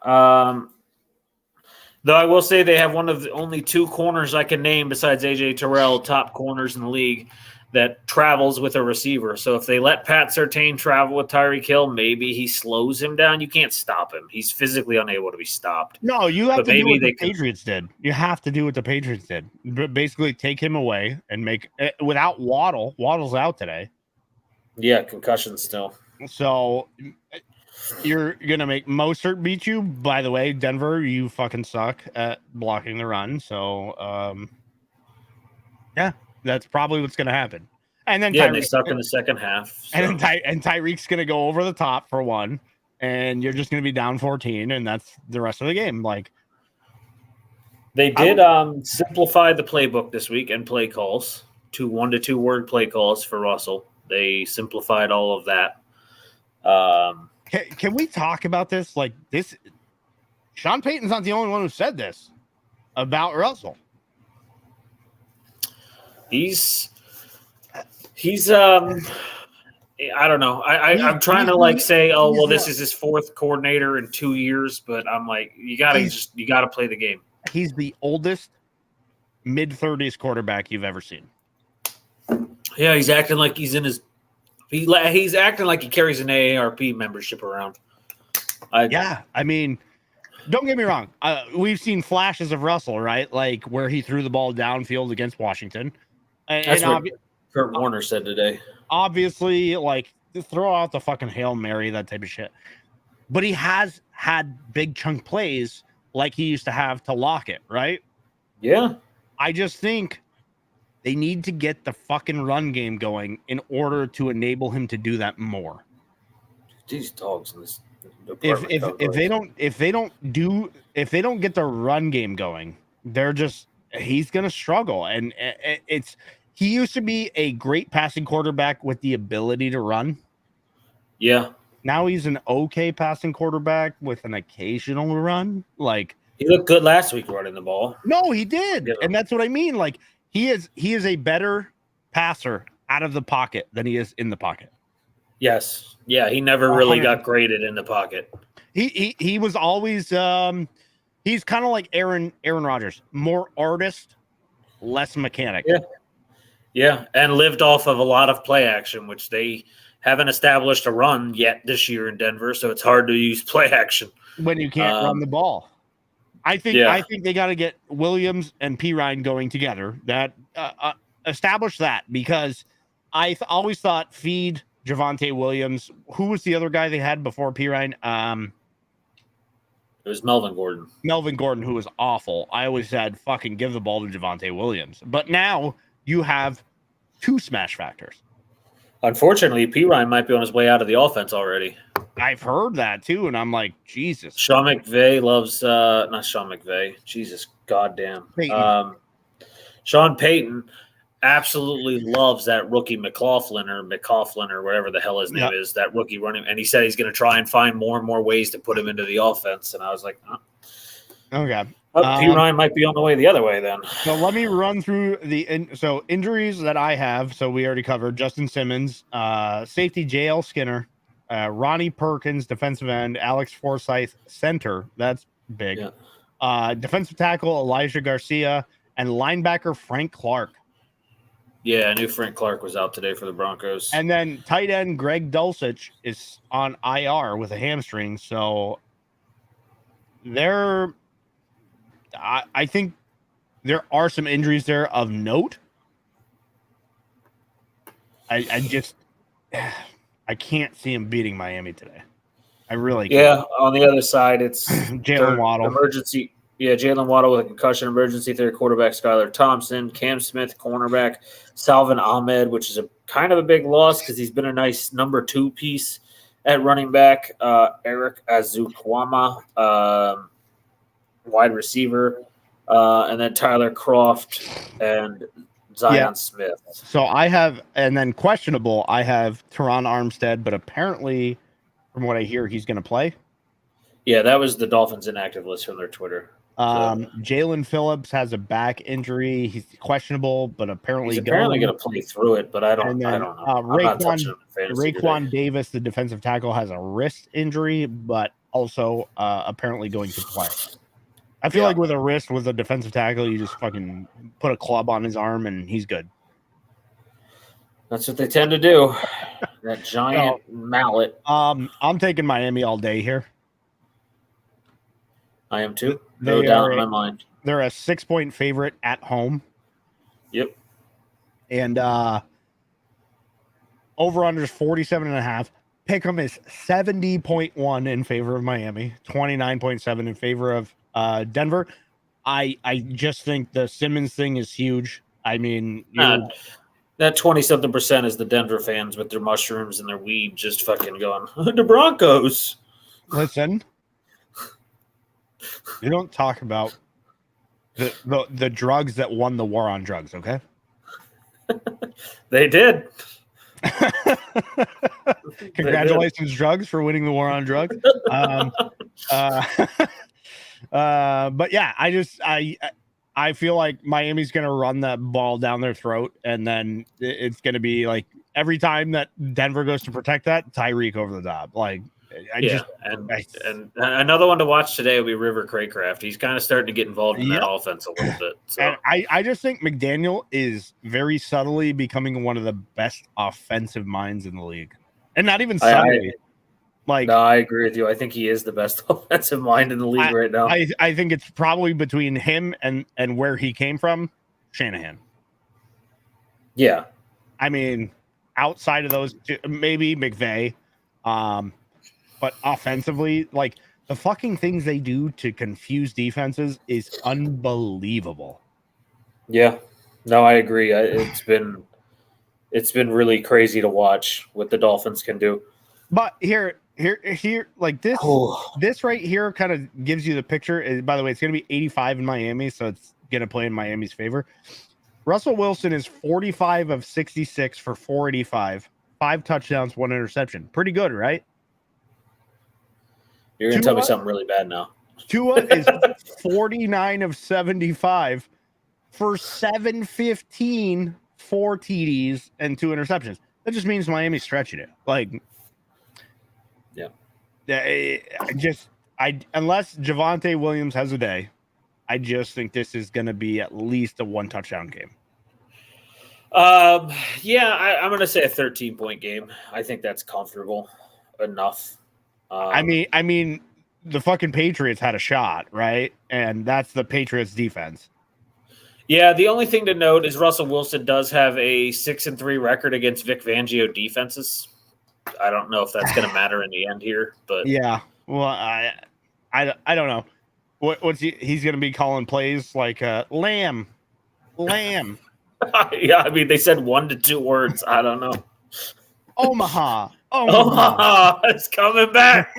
Though I will say they have one of the only 2 corners I can name besides AJ Terrell, top corners in the league, that travels with a receiver. So if they let Pat Surtain travel with Tyreek Hill, maybe he slows him down. You can't stop him. He's physically unable to be stopped. No, you have to do what the Patriots did. You have to do what the Patriots did. Basically take him away and make – without Waddle. Waddle's out today. Yeah, concussion still. So you're going to make Mostert beat you. By the way, Denver, you fucking suck at blocking the run. So, yeah. That's probably what's going to happen. And then they suck in the second half. So. And Tyreek's going to go over the top for one, and you're just going to be down 14, and that's the rest of the game. Like they did simplify the playbook this week and play calls to 1 to 2 word play calls for Russell. They simplified all of that. Can we talk about this? Like this, Sean Payton's not the only one who said this about Russell. He's I don't know. I'm trying to say, oh well, this is his 4th coordinator in 2 years, but I'm like, you gotta play the game. He's the oldest mid-30s quarterback you've ever seen. Yeah, he's acting like he's in his. He's acting like he carries an AARP membership around. I mean, don't get me wrong. We've seen flashes of Russell, right? Like where he threw the ball downfield against Washington. That's what Kurt Warner said today. Obviously, like throw out the fucking Hail Mary, that type of shit. But he has had big chunk plays like he used to have to lock it, right? Yeah. I just think they need to get the fucking run game going in order to enable him to do that more. These dogs in this. If they don't get the run game going, he's gonna struggle. And he used to be a great passing quarterback with the ability to run. Yeah. Now he's an okay passing quarterback with an occasional run. Like he looked good last week running the ball. No, he did. Yeah. And that's what I mean. Like he is a better passer out of the pocket than he is in the pocket. Yes. Yeah, he never really got graded in the pocket. He was always he's kind of like Aaron Rodgers, more artist, less mechanic. Yeah. Yeah, and lived off of a lot of play action, which they haven't established a run yet this year in Denver, so it's hard to use play action when you can't run the ball. I think they got to get Williams and Pirine going together. That establish that, because I always thought feed Javonte Williams. Who was the other guy they had before Pirine? It was Melvin Gordon. Melvin Gordon, who was awful. I always said, fucking give the ball to Javonte Williams. But now you have 2 smash factors. Unfortunately, Pirine might be on his way out of the offense already. I've heard that too, and I'm like, Jesus. Sean McVay loves not Sean McVay. Jesus goddamn. Sean Payton absolutely loves that rookie McLaughlin or whatever the hell his name is, that rookie running. And he said he's going to try and find more and more ways to put him into the offense. And I was like, okay. Pirine might be on the way the other way then. So let me run through so injuries that I have. So we already covered Justin Simmons, safety JL Skinner, Ronnie Perkins, defensive end, Alex Forsyth, center. That's big. Yeah. Defensive tackle Elijah Garcia, and linebacker Frank Clark. Yeah, I knew Frank Clark was out today for the Broncos. And then tight end Greg Dulcich is on IR with a hamstring. So I think there are some injuries there of note. I just I can't see him beating Miami today. I really can't. Yeah, on the other side, it's Jalen Waddle. Emergency. Yeah, Jalen Waddle with a concussion, emergency third quarterback Skylar Thompson, Cam Smith, cornerback, Salvin Ahmed, which is a kind of a big loss because he's been a nice number 2 piece at running back. Eric Azukwama, wide receiver, and then Tyler Croft and Zion Smith. So I have, and then questionable, I have Teron Armstead, but apparently, from what I hear, he's going to play. Yeah, that was the Dolphins inactive list from their Twitter. Jalen Phillips has a back injury. He's questionable, but apparently he's going to play through it. But I don't know. Raekwon Davis, the defensive tackle, has a wrist injury, but also apparently going to play. I feel like with a wrist, with a defensive tackle, you just fucking put a club on his arm and he's good. That's what they tend to do. That giant mallet. I'm taking Miami all day here. I am too. No doubt in my mind. They're a 6-point favorite at home. Yep. And over-under is 47.5. Pick'em is 70.1 in favor of Miami, 29.7 in favor of Denver. I just think the Simmons thing is huge. I mean, that 20-something% is the Denver fans with their mushrooms and their weed just fucking going, the Broncos. Listen. You don't talk about the drugs that won the war on drugs, okay? They did. Congratulations, drugs, for winning the war on drugs. But yeah, I feel like Miami's going to run that ball down their throat, and then it's going to be like every time that Denver goes to protect that, Tyreek over the top. Like, and another one to watch today will be River Craycraft. He's kind of starting to get involved in that offense a little bit. So. And I just think McDaniel is very subtly becoming one of the best offensive minds in the league, and not even subtly. No, I agree with you. I think he is the best offensive mind in the league right now. I think it's probably between him and where he came from, Shanahan. Yeah, I mean, outside of those two, maybe McVay. But offensively, like the fucking things they do to confuse defenses is unbelievable. Yeah, no, I agree. It's been really crazy to watch what the Dolphins can do. But here, like this, this right here kind of gives you the picture. By the way, it's going to be 85 in Miami, so it's going to play in Miami's favor. Russell Wilson is 45 of 66 for 485, 5 touchdowns, 1 interception. Pretty good, right? You're going to tell me something really bad now. Tua is 49 of 75 for 715, 4 TDs, and 2 interceptions. That just means Miami's stretching it. Like, unless Javonte Williams has a day, I just think this is going to be at least a 1 touchdown game. I'm going to say a 13-point game. I think that's comfortable enough. I mean, the fucking Patriots had a shot, right? And that's the Patriots defense. Yeah, the only thing to note is Russell Wilson does have a 6-3 record against Vic Fangio defenses. I don't know if that's going to matter in the end here, but yeah. Well, I don't know. What's he's going to be calling plays like Lamb. Yeah, I mean, they said 1 to 2 words. I don't know. Omaha. Omaha is coming back.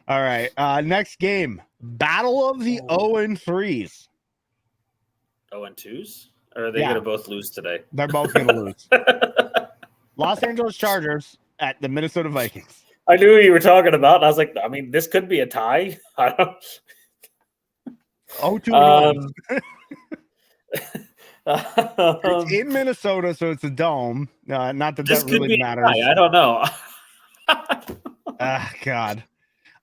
All right. Next game. Battle of the 0-3s. 0-2s? Or are they going to both lose today? They're both going to lose. Los Angeles Chargers at the Minnesota Vikings. I knew what you were talking about. And I was like, I mean, this could be a tie. I don't... 0-2. It's in Minnesota, so it's a dome. Not that that really matters. I don't know. God.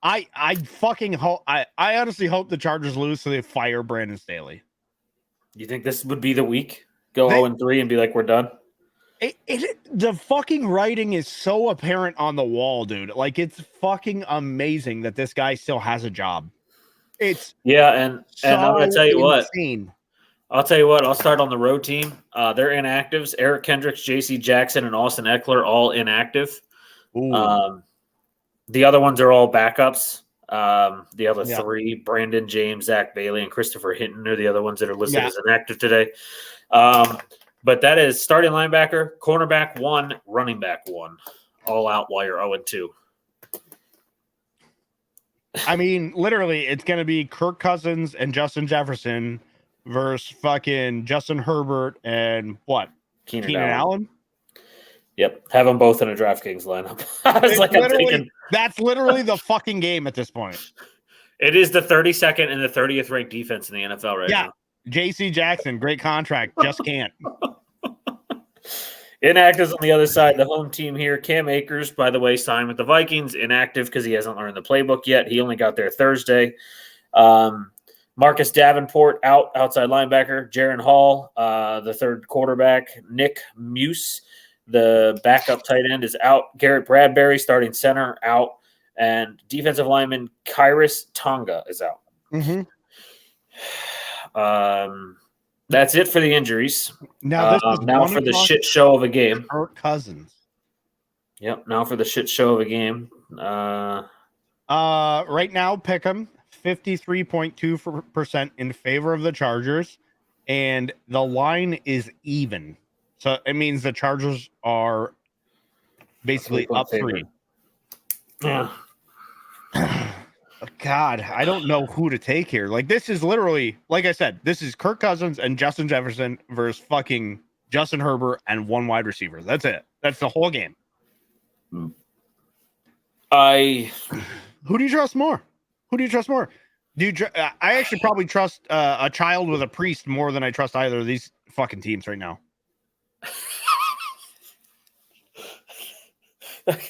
I fucking hope I honestly hope the Chargers lose so they fire Brandon Staley. You think this would be the week? Go 0-3 and be like, we're done? The fucking writing is so apparent on the wall, dude. Like, it's fucking amazing that this guy still has a job. It's and I'm gonna tell you insane. I'll tell you what, I'll start on the road team. They're inactives. Eric Kendricks, JC Jackson, and Austin Eckler all inactive. The other ones are all backups. The other three, Brandon James, Zach Bailey, and Christopher Hinton, are the other ones that are listed as inactive today. But that is starting linebacker, cornerback 1, running back 1, all out while you're 0-2. I mean, literally, it's going to be Kirk Cousins and Justin Jefferson versus fucking Justin Herbert and what? Keenan Allen. Yep. Have them both in a DraftKings lineup. That's literally the fucking game at this point. It is the 32nd and the 30th ranked defense in the NFL right now. JC Jackson, great contract. Just can't. Inactives on the other side, the home team here. Cam Akers, by the way, signed with the Vikings. Inactive because he hasn't learned the playbook yet. He only got there Thursday. Marcus Davenport outside linebacker. Jaron Hall, the third quarterback. Nick Muse, the backup tight end, is out. Garrett Bradbury, starting center, out. And defensive lineman Kyrus Tonga is out. Mm-hmm. That's it for the injuries. Now for the shit show of a game. Kirk Cousins. Yep. Now for the shit show of a game. Right now, pick 'em 53.2% in favor of the Chargers, and the line is even. So it means the Chargers are basically up 3. Yeah. God, I don't know who to take here. Like, this is literally, like I said, this is Kirk Cousins and Justin Jefferson versus fucking Justin Herbert and 1 wide receiver. That's it. That's the whole game. Who do you trust more? I actually probably trust a child with a priest more than I trust either of these fucking teams right now. I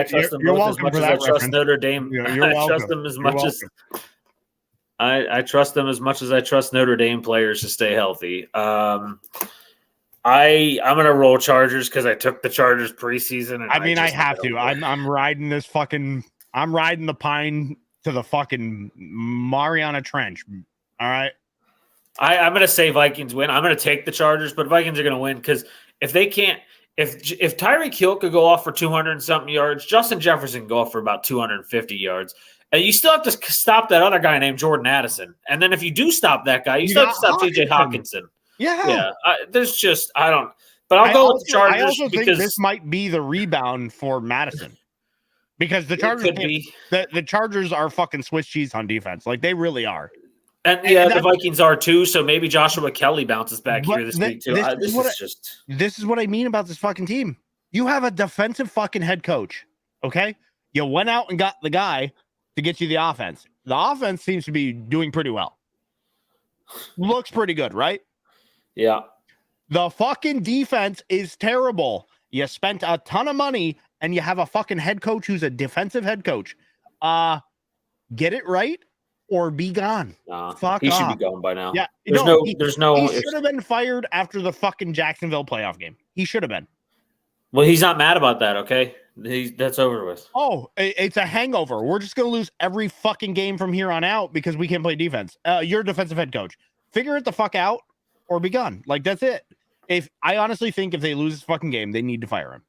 trust them both as much as I trust Notre Dame. I trust them as much as I trust them as much as I trust Notre Dame players to stay healthy. I'm gonna roll Chargers because I took the Chargers preseason. And I have to. I'm riding this fucking. I'm riding the pine to the fucking Mariana Trench. All right. I'm gonna say Vikings win. I'm gonna take the Chargers, but Vikings are gonna win because if they can't. If Tyreek Hill could go off for 200 and something yards, Justin Jefferson can go off for about 250 yards. And you still have to stop that other guy named Jordan Addison. And then if you do stop that guy, you still have to stop TJ Hawkinson. Yeah. There's just, I don't. But I'll go with the Chargers. I also think this might be the rebound for Madison. Because the Chargers the Chargers are fucking Swiss cheese on defense. Like, they really are. And the Vikings are too, so maybe Joshua Kelly bounces back here this week too. This is what I mean about this fucking team. You have a defensive fucking head coach, okay? You went out and got the guy to get you the offense. The offense seems to be doing pretty well. Looks pretty good, right? Yeah. The fucking defense is terrible. You spent a ton of money, and you have a fucking head coach who's a defensive head coach. Get it right. Or be gone. He should be gone by now. Yeah, there's no. He should have been fired after the fucking Jacksonville playoff game. He should have been. Well, he's not mad about that. Okay, that's over with. Oh, it's a hangover. We're just gonna lose every fucking game from here on out because we can't play defense. You're a defensive head coach. Figure it the fuck out, or be gone. Like, that's it. I honestly think if they lose this fucking game, they need to fire him.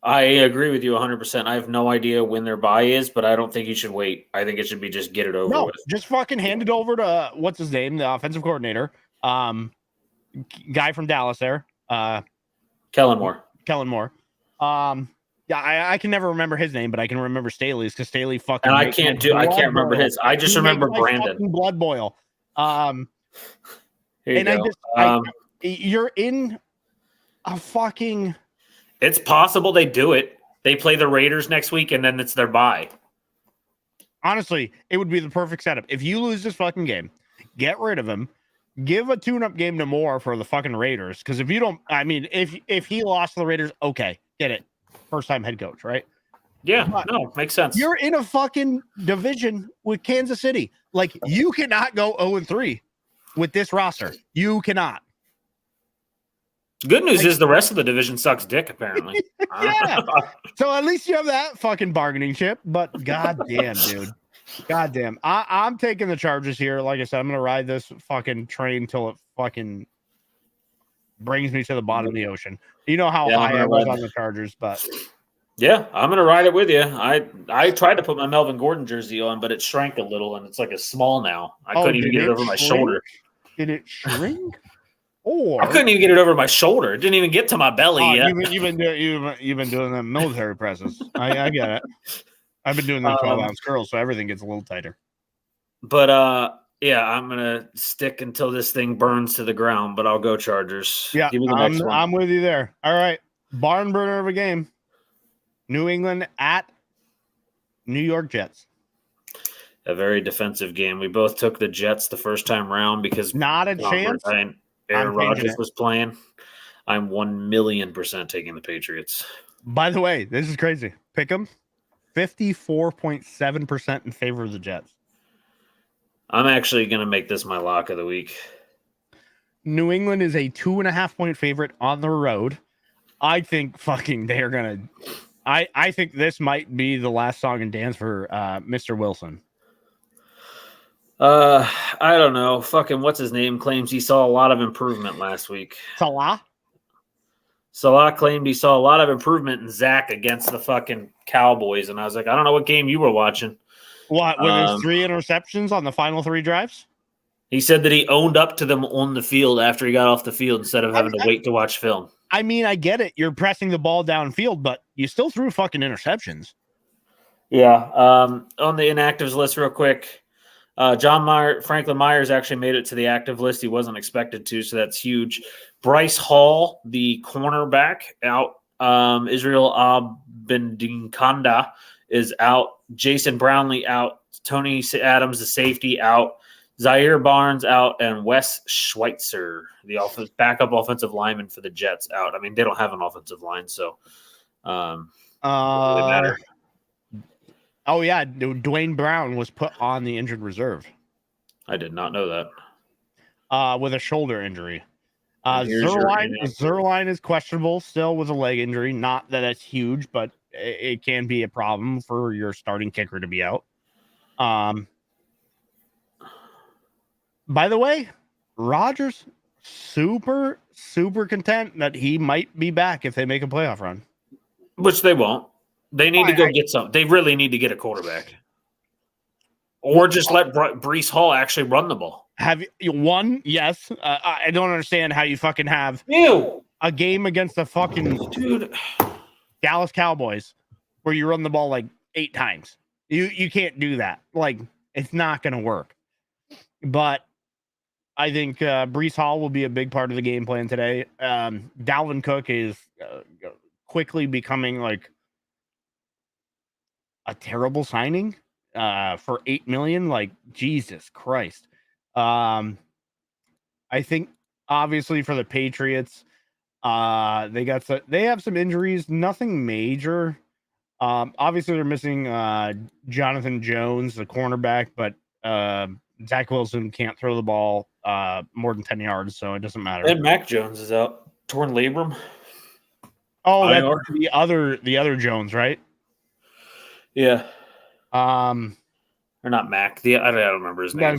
I agree with you 100%. I have no idea when their bye is, but I don't think you should wait. I think it should be just get it over No, with. just fucking hand it over to what's his name, the offensive coordinator, guy from Dallas there, Kellen Moore. Kellen Moore. Yeah, I can never remember his name, but I can remember Staley's because Staley fucking. And I can't remember his. I just remember Brandon. Blood boil. Here you and go. You're in a fucking. It's possible they do it. They play the Raiders next week, and then it's their bye. Honestly, it would be the perfect setup. If you lose this fucking game, get rid of him. Give a tune-up game to Moore for the fucking Raiders. Because if you don't, I mean, if he lost to the Raiders, okay, get it. First-time head coach, right? Yeah, no, makes sense. You're in a fucking division with Kansas City. Like, you cannot go 0-3 with this roster. You cannot. Good news is the rest of the division sucks dick, apparently. Yeah. So at least you have that fucking bargaining chip. But goddamn, dude. Goddamn. I'm taking the Chargers here. Like I said, I'm going to ride this fucking train till it fucking brings me to the bottom of the ocean. You know how high I was on the Chargers, but... Yeah, I'm going to ride it with you. I tried to put my Melvin Gordon jersey on, but it shrank a little, and it's like a small now. I couldn't even get it over my shoulder. Did it shrink? Or I couldn't even get it over my shoulder. It didn't even get to my belly yet. You've been doing them military presses. I get it. I've been doing them 12-ounce curls, so everything gets a little tighter. But yeah, I'm gonna stick until this thing burns to the ground. But I'll go Chargers. Yeah, give me the next one. I'm with you there. All right, barn burner of a game. New England at New York Jets. A very defensive game. We both took the Jets the first time round because not a chance. Aaron Rodgers was playing. I'm 1,000,000% taking the Patriots. By the way, this is crazy. Pick them 54.7% in favor of the Jets. I'm actually going to make this my lock of the week. New England is a 2.5-point favorite on the road. I think fucking they are going to. I think this might be the last song and dance for Mr. Wilson. I don't know. Fucking what's his name claims he saw a lot of improvement last week. Salah claimed he saw a lot of improvement in Zach against the fucking Cowboys, and I was like, I don't know what game you were watching. What, with his 3 interceptions on the final 3 drives? He said that he owned up to them on the field after he got off the field instead of having to wait to watch film. I mean, I get it. You're pressing the ball downfield, but you still threw fucking interceptions. Yeah. On the inactives list real quick, Franklin Myers actually made it to the active list. He wasn't expected to, so that's huge. Bryce Hall, the cornerback, out. Israel Abendikanda is out. Jason Brownlee out. Tony Adams, the safety, out. Zaire Barnes out, and Wes Schweitzer, the backup offensive lineman for the Jets, out. I mean, they don't have an offensive line, so really matter. Oh, yeah. Dwayne Brown was put on the injured reserve. I did not know that. With a shoulder injury. Zerline is questionable still with a leg injury. Not that it's huge, but it can be a problem for your starting kicker to be out. By the way, Rodgers super content that he might be back if they make a playoff run. Which they won't. They need to go get some. They really need to get a quarterback. Or just let Breece Hall actually run the ball. Have you won? Yes. I don't understand how you fucking have a game against the fucking Dallas Cowboys where you run the ball like 8 times. You can't do that. Like, it's not going to work. But I think Breece Hall will be a big part of the game plan today. Dalvin Cook is quickly becoming like a terrible signing for $8 million. Like, Jesus Christ. I think obviously for the Patriots, they have some injuries, nothing major. Obviously they're missing Jonathan Jones, the cornerback, but Zach Wilson can't throw the ball more than 10 yards, so it doesn't matter. And Mac Jones is out, torn labrum. Oh, that's the other Jones, right? Yeah. Or not Mac. I don't remember his name.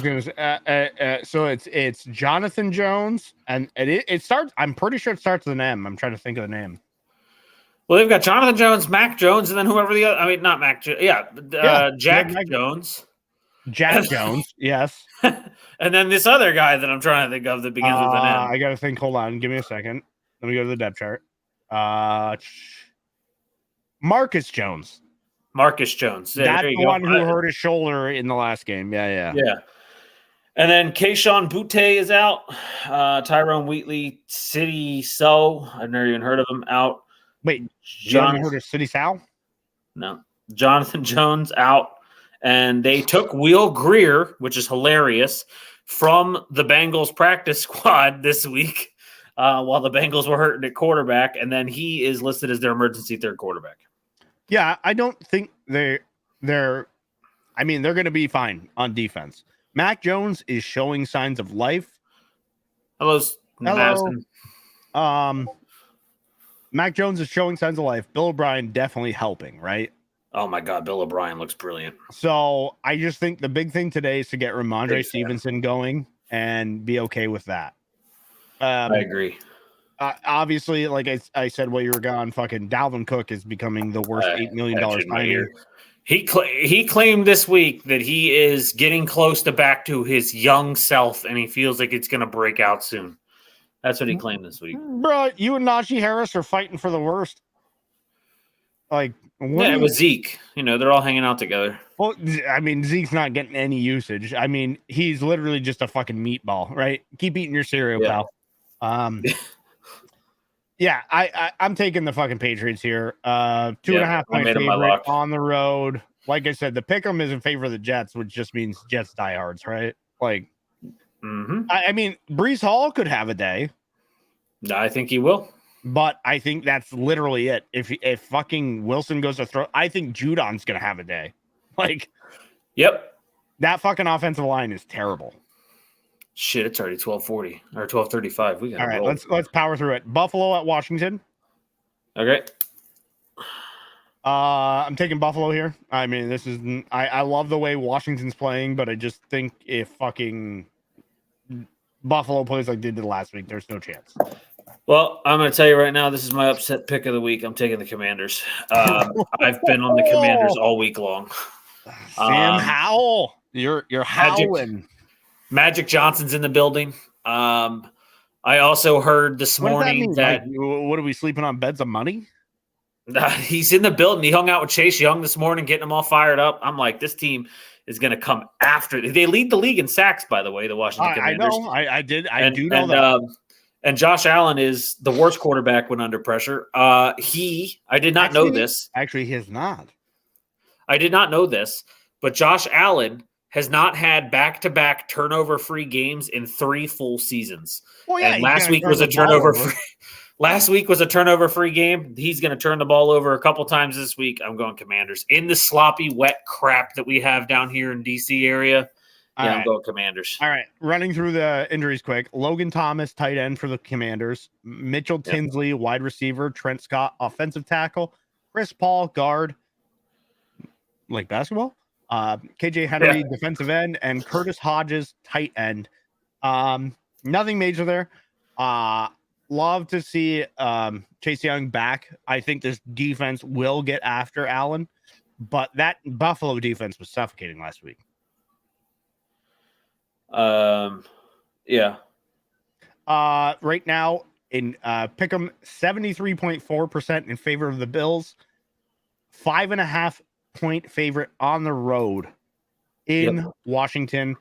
So it's Jonathan Jones, and it starts. I'm pretty sure it starts with an M. I'm trying to think of the name. Well, they've got Jonathan Jones, Mac Jones, and then whoever the other. I mean, not Mac. Jack Jones. Jack Jones. Yes. And then this other guy that I'm trying to think of that begins with an M. I got to think. Hold on. Give me a second. Let me go to the depth chart. Marcus Jones. Marcus Jones. Yeah, that's the one who hurt his shoulder in the last game. Yeah. And then Keyshawn Butte is out. Tyrone Wheatley, City So. I've never even heard of him, out. Wait, you haven't heard of City Sal? No. Jonathan Jones out. And they took Will Greer, which is hilarious, from the Bengals practice squad this week while the Bengals were hurting at quarterback. And then he is listed as their emergency third quarterback. Yeah, I don't think they're I mean, they're going to be fine on defense. Mac Jones is showing signs of life. Hello. Madison. Mac Jones is showing signs of life. Bill O'Brien definitely helping, right? Oh, my God. Bill O'Brien looks brilliant. So I just think the big thing today is to get Ramondre Stevenson going and be okay with that. I agree. Obviously, like I said while you were gone, fucking Dalvin Cook is becoming the worst $8 million signing. He claimed this week that he is getting close to back to his young self, and he feels like it's going to break out soon. That's what he claimed this week. Bro, you and Najee Harris are fighting for the worst. Like, it was Zeke. You know, they're all hanging out together. Well, I mean, Zeke's not getting any usage. I mean, he's literally just a fucking meatball, right? Keep eating your cereal, pal. Yeah, I'm taking the fucking Patriots here. 2.5 point favorite on the road. Like I said, the pick'em is in favor of the Jets, which just means Jets diehards, right? Like, I mean, Breece Hall could have a day. I think he will. But I think that's literally it. If fucking Wilson goes to throw, I think Judon's gonna have a day. Like, yep, that fucking offensive line is terrible. Shit, it's already 12:40 or 12:35. We got all right. Let's power through it. Buffalo at Washington. Okay. I'm taking Buffalo here. I mean, this is I love the way Washington's playing, but I just think if fucking Buffalo plays like they did last week, there's no chance. Well, I'm going to tell you right now, this is my upset pick of the week. I'm taking the Commanders. I've been on the Commanders all week long. Sam Howell, you're howling. Magic Johnson's in the building. I also heard this morning that what are we sleeping on beds of money? He's in the building. He hung out with Chase Young this morning, getting them all fired up. I'm like, this team is going to come after. They lead the league in sacks, by the way, the Washington Commanders. I know. I do know that. And Josh Allen is the worst quarterback when under pressure. I did not know this. Actually, he is not. I did not know this, but Josh Allen has not had back-to-back turnover-free games in 3 full seasons. Well, yeah, and last week was a turnover-free. Last week was a turnover-free game. He's going to turn the ball over a couple times this week. I'm going Commanders. In the sloppy, wet crap that we have down here in D.C. area, I'm going Commanders. All right. Running through the injuries quick. Logan Thomas, tight end for the Commanders. Mitchell Tinsley, wide receiver. Trent Scott, offensive tackle. Chris Paul, guard. Like basketball? KJ Henry, defensive end. And Curtis Hodges, tight end. Nothing major there. Love to see Chase Young back. I think this defense will get after Allen. But that Buffalo defense was suffocating last week. Yeah. Right now in Pick'em, 73.4% in favor of the Bills, 5.5 point favorite on the road in Washington.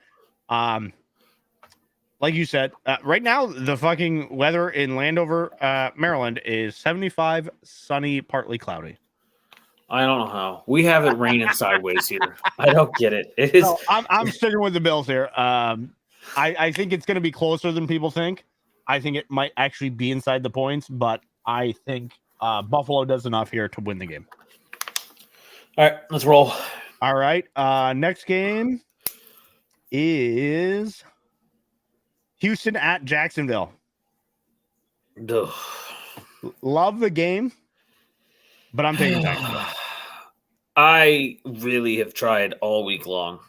Like you said, right now the fucking weather in Landover, Maryland is 75, sunny, partly cloudy. I don't know how we have it raining sideways here. I don't get it. It is. No, I'm sticking with the Bills here. I think it's going to be closer than people think. I think it might actually be inside the points, but I think Buffalo does enough here to win the game. All right, let's roll. All right. Next game is Houston at Jacksonville. Ugh. Love the game, but I'm taking Jacksonville. I really have tried all week long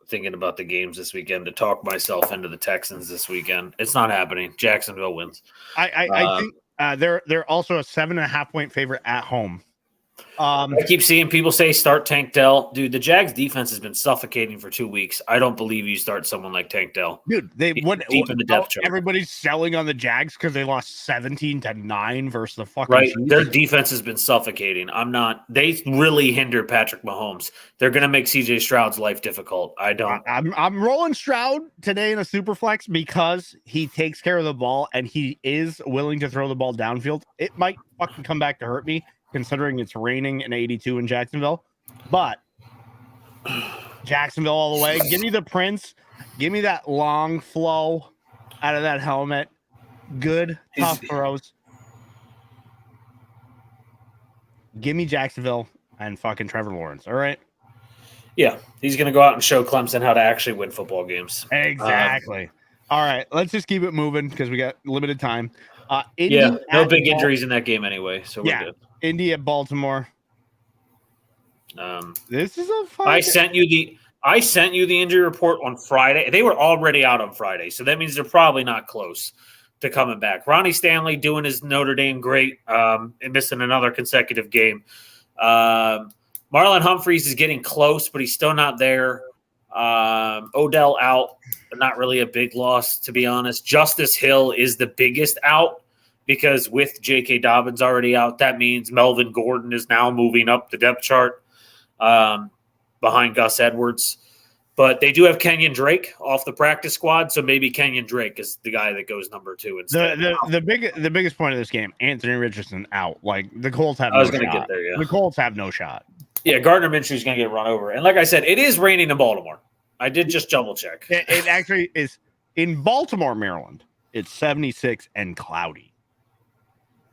thinking about the games this weekend to talk myself into the Texans this weekend. It's not happening. Jacksonville wins. I think They're also a 7.5-point favorite at home. I keep seeing people say start Tank Dell. Dude, the Jags defense has been suffocating for 2 weeks. I don't believe you start someone like Tank Dell. Dude, Deep in the depth chart. Everybody's selling on the Jags because they lost 17-9 versus the fucking right. Chiefs. Their defense has been suffocating. They really hinder Patrick Mahomes. They're going to make CJ Stroud's life difficult. I'm rolling Stroud today in a super flex because he takes care of the ball and he is willing to throw the ball downfield. It might fucking come back to hurt me, considering it's raining in 82 in Jacksonville. But Jacksonville all the way. Give me the Prince. Give me that long flow out of that helmet. Good, tough throws. Give me Jacksonville and fucking Trevor Lawrence. All right? Yeah. He's going to go out and show Clemson how to actually win football games. Exactly. All right. Let's just keep it moving because we got limited time. No big injuries in that game anyway, so we're good. Indy at Baltimore. This is a fun. I sent you the injury report on Friday. They were already out on Friday, so that means they're probably not close to coming back. Ronnie Stanley doing his Notre Dame great, and missing another consecutive game. Marlon Humphreys is getting close, but he's still not there. Odell out, but not really a big loss, to be honest. Justice Hill is the biggest out because with J.K. Dobbins already out, that means Melvin Gordon is now moving up the depth chart behind Gus Edwards. But they do have Kenyon Drake off the practice squad, so maybe Kenyon Drake is the guy that goes number 2 instead. The biggest point of this game, Anthony Richardson out. Like the Colts have get there, yeah. The Colts have no shot. Yeah, Gardner Minshew's going to get run over. And like I said, it is raining in Baltimore. I did just double check. It actually is in Baltimore, Maryland. It's 76 and cloudy.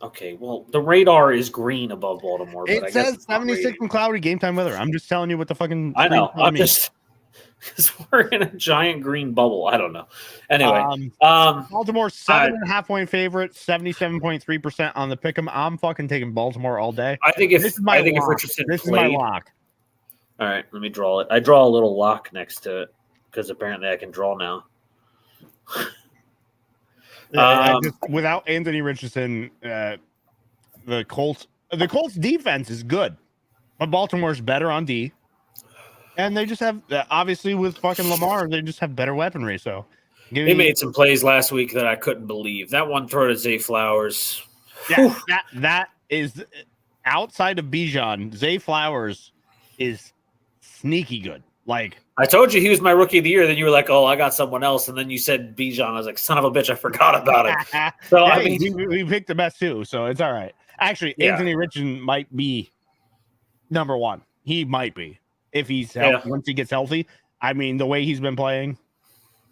Okay, well, the radar is green above Baltimore. But it says 76 and cloudy game time weather. I'm just telling you what the fucking. I know. I'm just because we're in a giant green bubble. I don't know. Anyway, Baltimore 7.5-point favorite, 77.3% on the pick'em. I'm fucking taking Baltimore all day. I think if Richardson this played, is my lock. All right, let me draw it. I draw a little lock next to it because apparently I can draw now. Without Anthony Richardson, the Colts defense is good, but Baltimore's better on D, and they just have obviously with fucking Lamar, they just have better weaponry. So they made some plays last week that I couldn't believe. That one throw to Zay Flowers. Yeah, that is outside of Bijan. Zay Flowers is sneaky good. Like I told you he was my rookie of the year. Then you were like, "Oh, I got someone else." And then you said Bijan. I was like, "Son of a bitch, I forgot about it." So I mean, we picked the best too, so it's all right. Actually, Anthony Richardson might be number 1. He might be if he's once he gets healthy. I mean, the way he's been playing.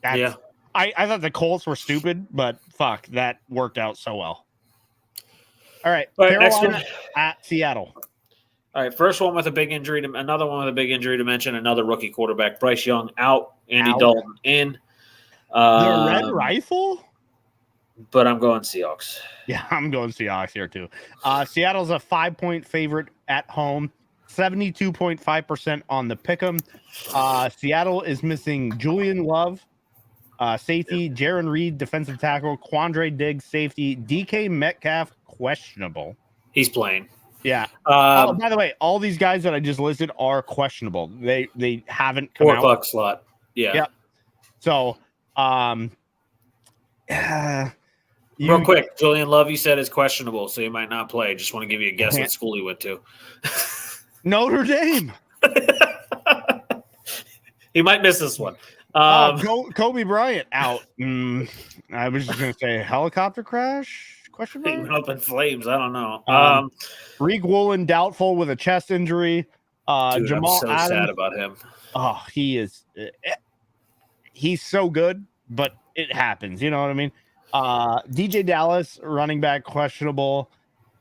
I thought the Colts were stupid, but fuck, that worked out so well. All right, Carolina at Seattle. All right, first one with a big injury, another one with a big injury to mention, another rookie quarterback, Bryce Young out, Andy Dalton in. The Red Rifle? But I'm going Seahawks. Yeah, I'm going Seahawks here too. Seattle's a 5-point favorite at home, 72.5% on the pick'em. Seattle is missing Julian Love, safety, Jaron Reed, defensive tackle, Quandre Diggs, safety, DK Metcalf, questionable. He's playing. Yeah. By the way, all these guys that I just listed are questionable. They haven't come 4 out. o'clock slot. Yeah. Yep. So, real quick, Julian Love, you said is questionable, so he might not play. Just want to give you a guess what school he went to. Notre Dame. He might miss this one. Kobe Bryant out. I was just going to say helicopter crash. Question mark? He went up in flames. I don't know. Reek Woolen doubtful with a chest injury. Dude, Jamal I'm so Adams, sad about him. Oh, he is. He's so good, but it happens. You know what I mean? DJ Dallas, running back, questionable.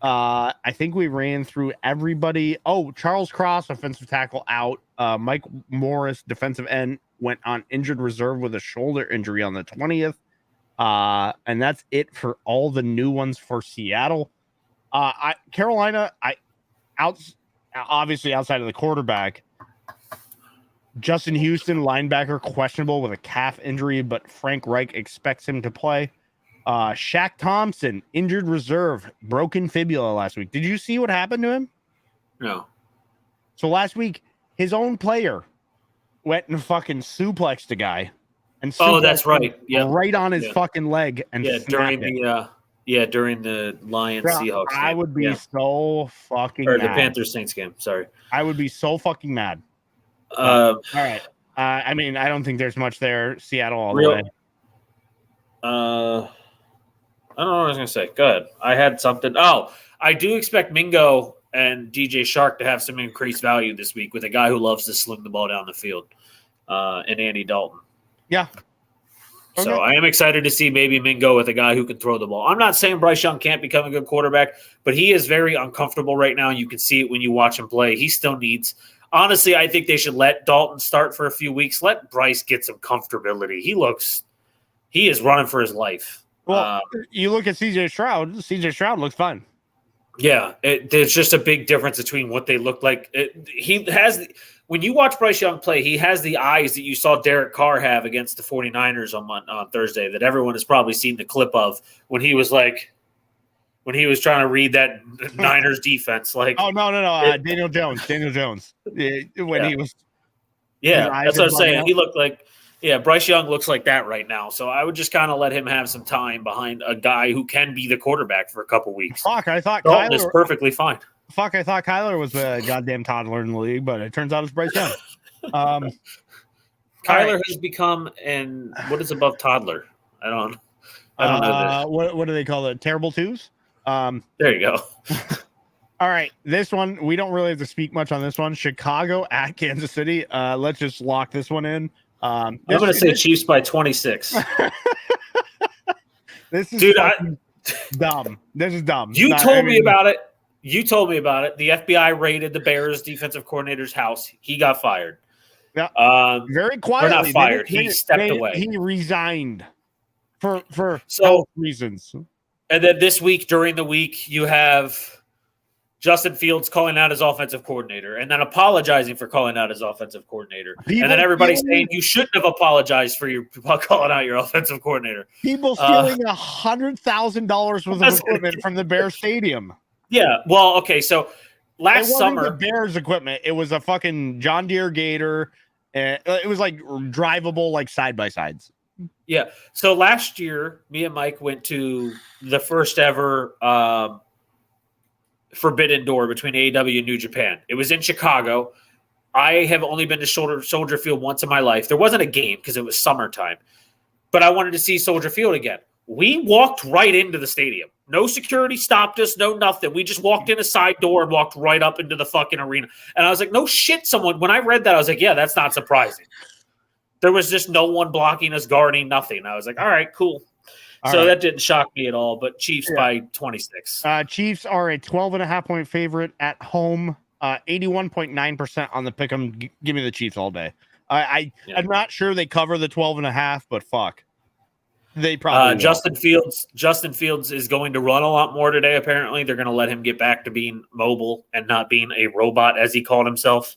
I think we ran through everybody. Oh, Charles Cross, offensive tackle, out. Mike Morris, defensive end, went on injured reserve with a shoulder injury on the 20th. And that's it for all the new ones for Seattle. Carolina, obviously outside of the quarterback, Justin Houston, linebacker, questionable with a calf injury, but Frank Reich expects him to play. Shaq Thompson, injured reserve, broken fibula last week. Did you see what happened to him? No. So last week, his own player went and fucking suplexed a guy. And that's right. Yeah, right on his fucking leg and during the Lions Seahawks game. I would be so fucking mad. The Panthers Saints game. Sorry, I would be so fucking mad. All right. I mean, I don't think there's much there. Seattle all the way. I don't know what I was gonna say. Go ahead. I had something. Oh, I do expect Mingo and DJ Shark to have some increased value this week with a guy who loves to sling the ball down the field, and Andy Dalton. Yeah. Okay. So I am excited to see maybe Mingo with a guy who can throw the ball. I'm not saying Bryce Young can't become a good quarterback, but he is very uncomfortable right now. You can see it when you watch him play. He still needs – honestly, I think they should let Dalton start for a few weeks. Let Bryce get some comfortability. He is running for his life. Well, you look at C.J. Stroud. C.J. Stroud looks fine. Yeah, there's just a big difference between what they look like. When you watch Bryce Young play, he has the eyes that you saw Derek Carr have against the 49ers on Thursday that everyone has probably seen the clip of when he was trying to read that Niners defense. Like, oh, no. Daniel Jones. He was. Yeah, that's what I'm saying. He looked like, Bryce Young looks like that right now. So I would just kind of let him have some time behind a guy who can be the quarterback for a couple weeks. Fuck, I thought Dalton is perfectly fine. Fuck, I thought Kyler was a goddamn toddler in the league, but it turns out it's Bryce Young. Kyler has become what is above toddler? I don't know this. What do they call it? Terrible twos? There you go. All right, this one, we don't really have to speak much on this one. Chicago at Kansas City. Let's just lock this one in. I'm going to say Chiefs by 26. This is dumb. This is dumb. You told me about it. The FBI raided the Bears defensive coordinator's house. He got fired. Yeah. Very quietly. Or not fired. He stepped away. He resigned for health reasons. And then this week, during the week, you have Justin Fields calling out his offensive coordinator and then apologizing for calling out his offensive coordinator. And then everybody's saying you shouldn't have apologized for calling out your offensive coordinator. People stealing $100,000 worth of equipment from the Bears stadium. Yeah. Well, okay. So last summer, the Bears equipment, it was a fucking John Deere Gator. It was like drivable, like side by sides. Yeah. So last year, me and Mike went to the first ever Forbidden Door between AEW and New Japan. It was in Chicago. I have only been to Soldier Field once in my life. There wasn't a game because it was summertime, but I wanted to see Soldier Field again. We walked right into the stadium. No security stopped us, no nothing. We just walked in a side door and walked right up into the fucking arena. And I was like, no shit, when I read that, I was like, yeah, that's not surprising. There was just no one blocking us, guarding, nothing. I was like, all right, cool. That didn't shock me at all, but Chiefs by 26. Chiefs are a 12.5-point favorite at home, 81.9% on the pick 'em. Give me the Chiefs all day. I'm not sure they cover the 12.5, but fuck. They probably Justin Fields is going to run a lot more today, apparently. They're going to let him get back to being mobile and not being a robot, as he called himself.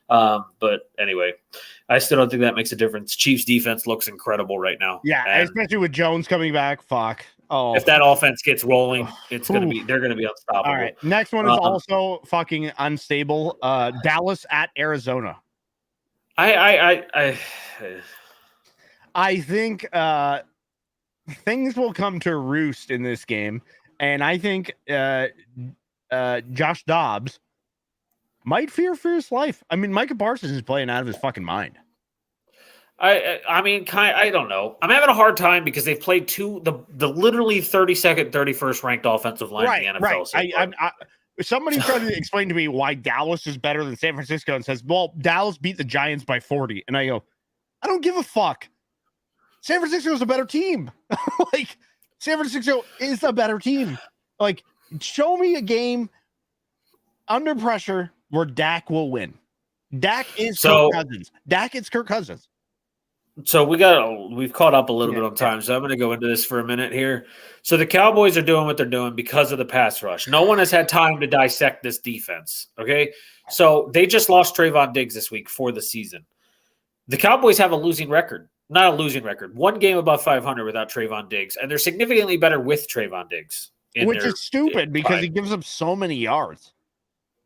But anyway, I still don't think that makes a difference. Chiefs defense looks incredible right now. Yeah, especially with Jones coming back. Fuck. Oh, if that offense gets rolling, they're gonna be unstoppable. All right. Next one is also fucking unstable. Dallas at Arizona. I think things will come to roost in this game, and I think Josh Dobbs might fear for his life. I mean, Micah Parsons is playing out of his fucking mind. I mean, I don't know. I'm having a hard time because they've played the literally 32nd, 31st ranked offensive line in the NFL. Right. Somebody tried to explain to me why Dallas is better than San Francisco and says, well, Dallas beat the Giants by 40. And I go, I don't give a fuck. San Francisco is a better team. Like, San Francisco is a better team. Like, show me a game under pressure where Dak will win. Dak is Kirk Cousins. Dak is Kirk Cousins. So we've caught up a little bit on time, so I'm going to go into this for a minute here. So the Cowboys are doing what they're doing because of the pass rush. No one has had time to dissect this defense, okay? So they just lost Trayvon Diggs this week for the season. The Cowboys have a losing record. not a losing record. One game above 500 without Trayvon Diggs, and they're significantly better with Trayvon Diggs. Which is stupid because he gives up so many yards.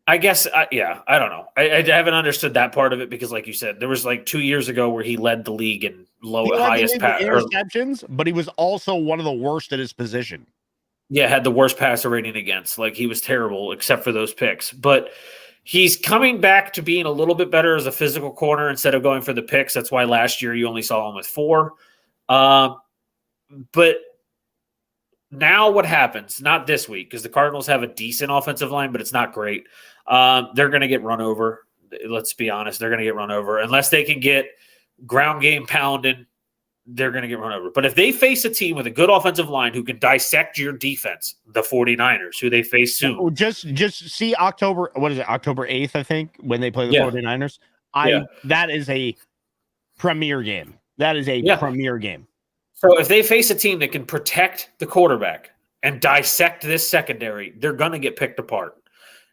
I guess, yeah, I don't know. I haven't understood that part of it because, like you said, there was like 2 years ago where he led the league in highest interceptions, but he was also one of the worst at his position. Yeah, had the worst passer rating against. Like, he was terrible except for those picks. But he's coming back to being a little bit better as a physical corner instead of going for the picks. That's why last year you only saw him with 4. But now what happens? Not this week because the Cardinals have a decent offensive line, but it's not great. They're going to get run over. Let's be honest. They're going to get run over. Unless they can get ground game pounded, they're going to get run over. But if they face a team with a good offensive line who can dissect your defense, the 49ers, who they face soon. Just see October 8th, I think, when they play the 49ers. That is a premier game. That is a premier game. So if they face a team that can protect the quarterback and dissect this secondary, they're going to get picked apart.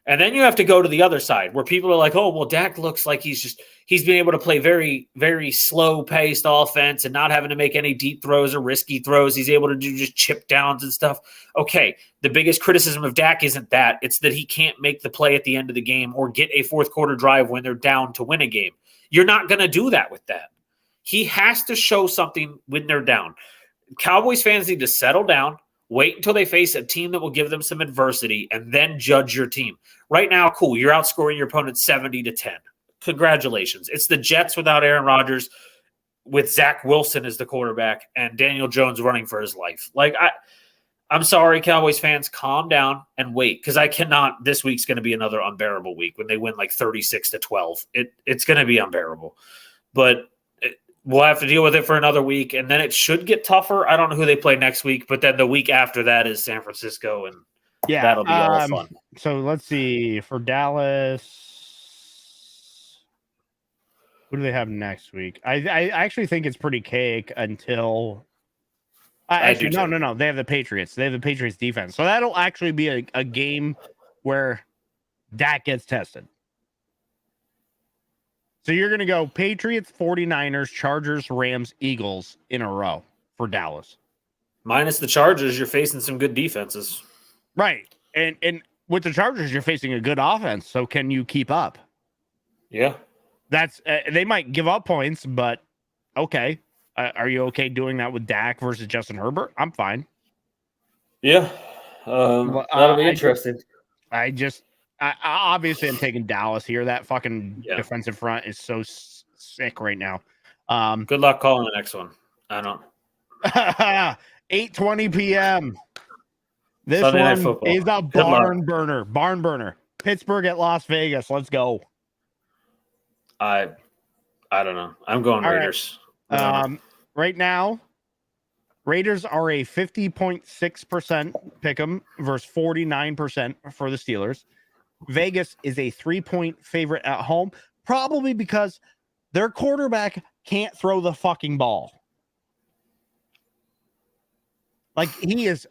And then you have to go to the other side where people are like, oh, well, Dak looks like he's been able to play very, very slow-paced offense and not having to make any deep throws or risky throws. He's able to do just chip downs and stuff. Okay, the biggest criticism of Dak isn't that. It's that he can't make the play at the end of the game or get a fourth-quarter drive when they're down to win a game. You're not going to do that with that. He has to show something when they're down. Cowboys fans need to settle down, wait until they face a team that will give them some adversity, and then judge your team. Right now, cool, you're outscoring your opponent 70-10. Congratulations. It's the Jets without Aaron Rodgers, with Zach Wilson as the quarterback, and Daniel Jones running for his life. Like, I'm sorry, Cowboys fans, calm down and wait, because I cannot. This week's going to be another unbearable week when they win like 36-12. It's going to be unbearable. But we'll have to deal with it for another week, and then it should get tougher. I don't know who they play next week, but then the week after that is San Francisco, and that'll be all fun. So let's see. For Dallas, who do they have next week? I actually think it's pretty cake until no. They have the Patriots. They have the Patriots defense. So that'll actually be a game where Dak gets tested. So you're going to go Patriots, 49ers, Chargers, Rams, Eagles in a row for Dallas. Minus the Chargers, you're facing some good defenses. Right. And with the Chargers, you're facing a good offense. So can you keep up? Yeah. That's they might give up points, but okay. Are you okay doing that with Dak versus Justin Herbert? I'm fine. Yeah. That'll be interesting. I obviously I'm taking Dallas here. That fucking defensive front is so sick right now. Good luck calling the next one. I don't. 8:20 p.m. This Sunday Night one Football. is a barn burner. Barn burner. Pittsburgh at Las Vegas. Let's go. I don't know. I'm going Raiders. Right now, Raiders are a 50.6% pick 'em versus 49% for the Steelers. Vegas is a 3-point favorite at home, probably because their quarterback can't throw the fucking ball. Like he is.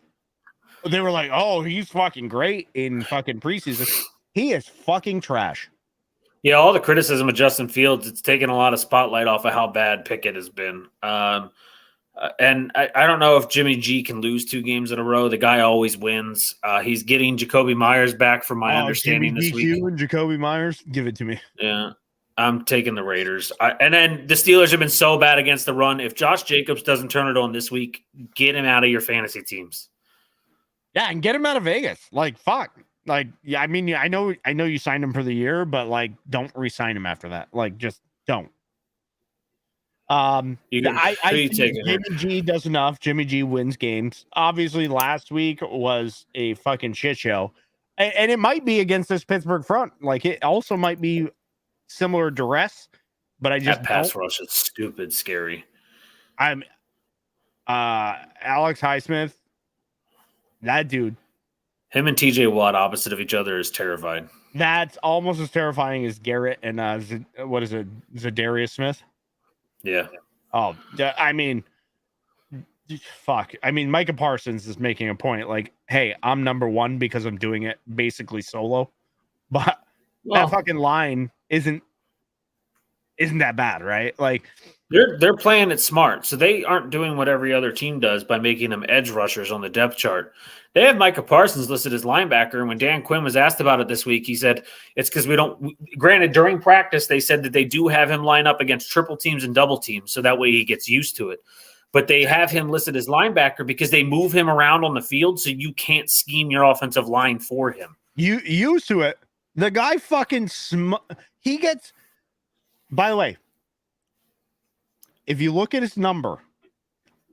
They were like, oh, he's fucking great in fucking preseason. He is fucking trash. Yeah, all the criticism of Justin Fields, it's taken a lot of spotlight off of how bad Pickett has been. And I don't know if Jimmy G can lose 2 games in a row. The guy always wins. He's getting Jacoby Myers back, from my understanding, this week. And Jacoby Myers, give it to me. Yeah, I'm taking the Raiders. And then the Steelers have been so bad against the run. If Josh Jacobs doesn't turn it on this week, get him out of your fantasy teams. Yeah, and get him out of Vegas. Like, fuck. Like, yeah, I mean, I know you signed him for the year, but like, don't re-sign him after that. Like, just don't. I think Jimmy G does enough. Jimmy G wins games. Obviously, last week was a fucking shit show, and it might be against this Pittsburgh front. Like, it also might be similar duress, but I just that pass rush is stupid, scary. I'm Alex Highsmith. That dude. Him and TJ Watt opposite of each other is terrifying. That's almost as terrifying as Garrett and what is it, Zadarius Smith? Yeah. Oh, I mean, fuck. I mean, Micah Parsons is making a point. Like, hey, I'm number 1 because I'm doing it basically solo. But that fucking line isn't. isn't that bad, right? Like they're playing it smart, so they aren't doing what every other team does by making them edge rushers on the depth chart. They have Micah Parsons listed as linebacker, and when Dan Quinn was asked about it this week, he said it's because we don't. Granted, during practice, they said that they do have him line up against triple teams and double teams, so that way he gets used to it. But they have him listed as linebacker because they move him around on the field, so you can't scheme your offensive line for him. You used to it. The guy fucking he gets. By the way, if you look at his number,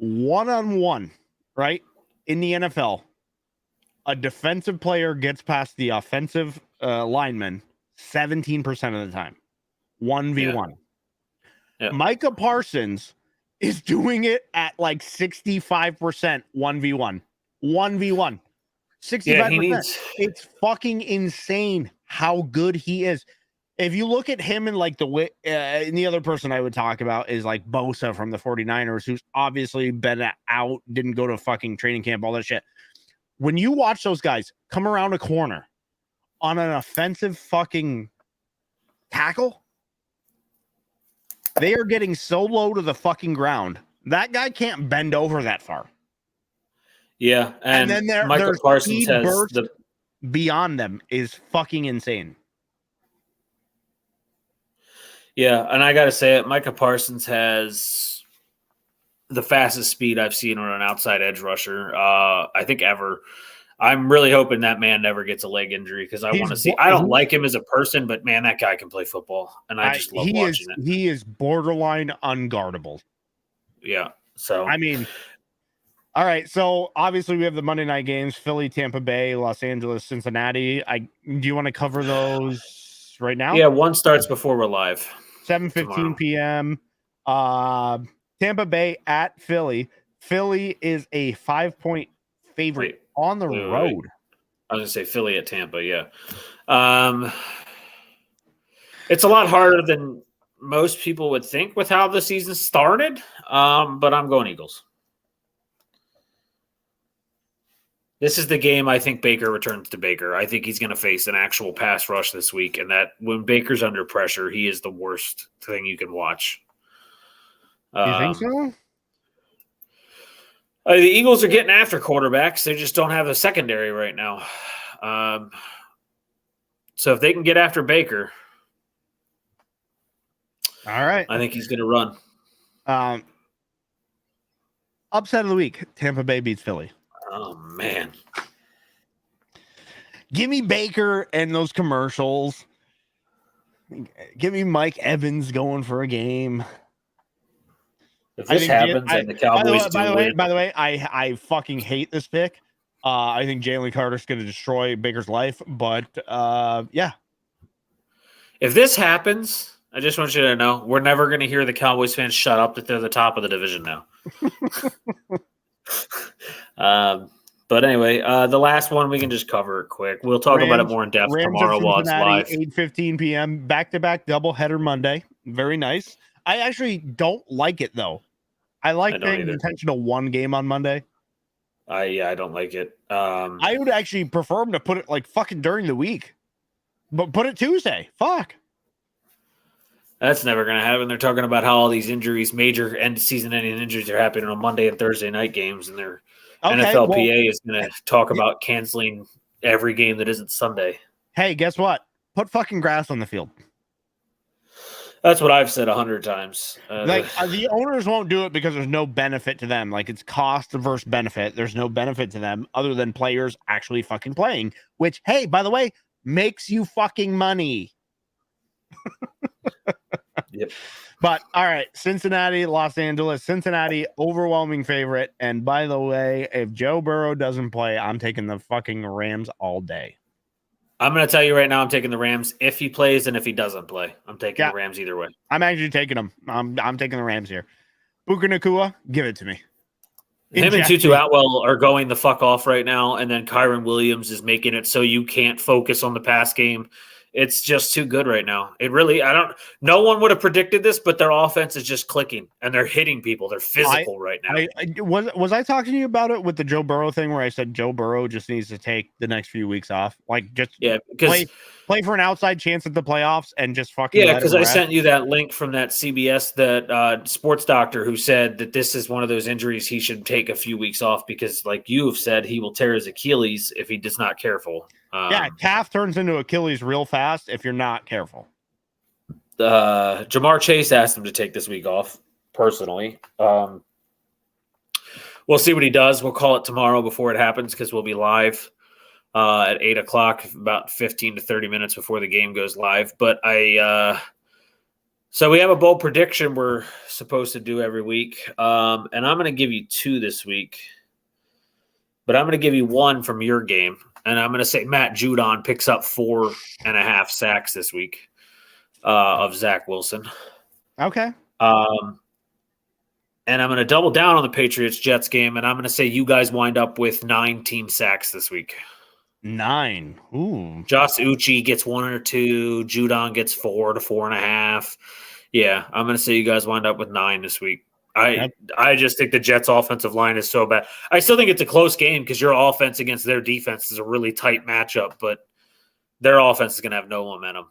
1-on-1, right, in the NFL, a defensive player gets past the offensive lineman 17% of the time. 1v1. Yeah. Micah Parsons is doing it at like 65% 1v1. 1v1. 65%. Yeah, it's fucking insane how good he is. If you look at him and like and the other person I would talk about is like Bosa from the 49ers, who's obviously been out, didn't go to fucking training camp, all that shit. When you watch those guys come around a corner on an offensive fucking tackle, they are getting so low to the fucking ground. That guy can't bend over that far. Yeah, and then Michael Parsons has the beyond them is fucking insane. Yeah, and I got to say it, Micah Parsons has the fastest speed I've seen on an outside edge rusher, I think ever. I'm really hoping that man never gets a leg injury because I want to see. I don't like him as a person, but man, that guy can play football, and I just love watching it. He is borderline unguardable. Yeah. So I mean, all right. So obviously we have the Monday night games: Philly, Tampa Bay, Los Angeles, Cincinnati. Do you want to cover those right now? Yeah, one starts before we're live. 7:15 p.m. Tampa Bay at Philly. Philly is a 5-point favorite on the road. I was going to say Philly at Tampa, yeah. It's a lot harder than most people would think with how the season started, but I'm going Eagles. This is the game I think Baker returns to Baker. I think he's going to face an actual pass rush this week, and that when Baker's under pressure, he is the worst thing you can watch. You think so? The Eagles are getting after quarterbacks. They just don't have a secondary right now. So if they can get after Baker, all right, I think he's going to run. Upset of the week: Tampa Bay beats Philly. Oh, man. Give me Baker and those commercials. Give me Mike Evans going for a game. If this happens and the Cowboys by the way, I fucking hate this pick. I think Jalen Carter's going to destroy Baker's life. But, yeah. If this happens, I just want you to know, we're never going to hear the Cowboys fans shut up that they're the top of the division now. But anyway, the last one we can just cover it quick. We'll talk about it more in depth tomorrow while it's live. 8:15 p.m. back-to-back doubleheader Monday. Very nice. I actually don't like it though. I like paying attention to one game on Monday. I don't like it. I would actually prefer them to put it like fucking during the week, but put it Tuesday. Fuck. That's never going to happen. They're talking about how all these injuries, major end season ending injuries, are happening on Monday and Thursday night games, and their NFLPA is going to talk about canceling every game that isn't Sunday. Hey, guess what? Put fucking grass on the field. That's what I've said 100 times. The owners won't do it because there's no benefit to them. Like, it's cost versus benefit. There's no benefit to them other than players actually fucking playing, which, hey, by the way, makes you fucking money. Yep. But all right, Cincinnati, Los Angeles, Cincinnati, overwhelming favorite. And by the way, if Joe Burrow doesn't play, I'm taking the fucking Rams all day. I'm going to tell you right now, I'm taking the Rams if he plays and if he doesn't play. I'm taking the Rams either way. I'm actually taking them. I'm taking the Rams here. Puka Nacua, give it to me. Him and Tutu Atwell are going the fuck off right now, and then Kyron Williams is making it so you can't focus on the pass game. It's just too good right now. No one would have predicted this, but their offense is just clicking and they're hitting people. They're physical right now. Was I talking to you about it with the Joe Burrow thing where I said Joe Burrow just needs to take the next few weeks off? Like, just because Play for an outside chance at the playoffs and just fucking Yeah, let it because I rest. sent you that link from that CBS, that sports doctor who said that this is one of those injuries he should take a few weeks off because, like you have said, he will tear his Achilles if he does not careful. Yeah, calf turns into Achilles real fast if you're not careful. Jamar Chase asked him to take this week off, personally. We'll see what he does. We'll call it tomorrow before it happens because we'll be live at 8 o'clock, about 15 to 30 minutes before the game goes live. But so we have a bold prediction we're supposed to do every week. And I'm going to give you 2 this week. But I'm going to give you 1 from your game. And I'm going to say Matt Judon picks up 4.5 sacks this week of Zach Wilson. Okay. And I'm going to double down on the Patriots-Jets game, and I'm going to say you guys wind up with 9 team sacks this week. 9. Ooh. Josh Uche gets 1 or 2. Judon gets 4 to 4.5. Yeah, I'm going to say you guys wind up with 9 this week. I just think the Jets' offensive line is so bad. I still think it's a close game because your offense against their defense is a really tight matchup, but their offense is going to have no momentum.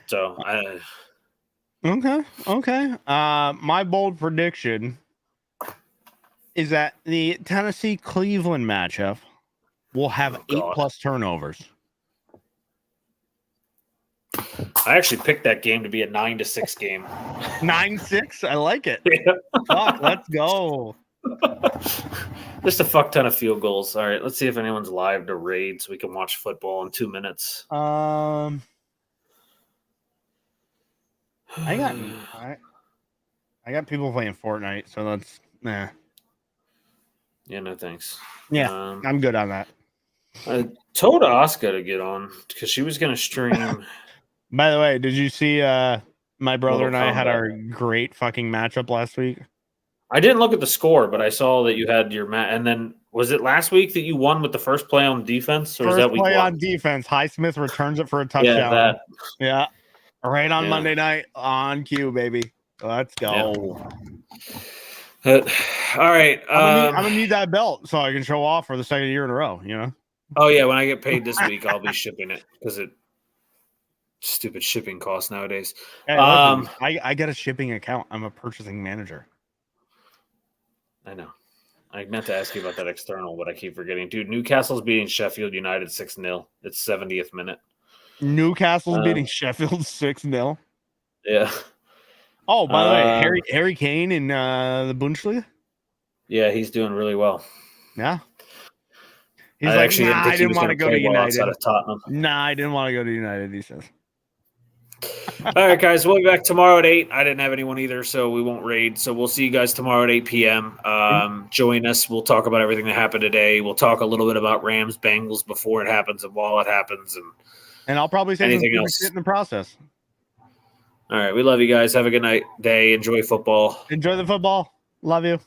So Okay. My bold prediction is that the Tennessee-Cleveland matchup will have 8+ turnovers. I actually picked that game to be a 9-6 game. 9-6? I like it. Yeah. Fuck, let's go. Just a fuck ton of field goals. All right, let's see if anyone's live to raid so we can watch football in 2 minutes. I got people playing Fortnite, so that's nah. Yeah, no thanks. Yeah, I'm good on that. I told Asuka to get on because she was going to stream. By the way, did you see my brother and I had our great fucking matchup last week? I didn't look at the score, but I saw that you had your match. And then was it last week that you won with the first play on defense? Or is that week play 1? on defense. Highsmith returns it for a touchdown. Yeah. Right on Monday night on cue, baby. Let's go. Yeah. All right. I'm gonna need that belt so I can show off for the second year in a row, you know? Oh, yeah. When I get paid this week, I'll be shipping it because stupid shipping costs nowadays. Hey, listen, I get a shipping account. I'm a purchasing manager. I know. I meant to ask you about that external, but I keep forgetting. Dude, Newcastle's beating Sheffield United 6-0. It's 70th minute. Newcastle's beating Sheffield 6-0. Yeah. Oh, by the way, Harry Kane in the Bundesliga? Yeah, he's doing really well. Yeah. He's I didn't want to go to United. I didn't want to go to United, he says. All right, guys, we'll be back tomorrow at 8. I didn't have anyone either, so we won't raid. So we'll see you guys tomorrow at 8 p.m. Join us. We'll talk about everything that happened today. We'll talk a little bit about Rams Bengals before it happens and while it happens. And I'll probably say anything else in the process. All right, we love you guys. Have a good night, day. Enjoy football. Enjoy the football. Love you.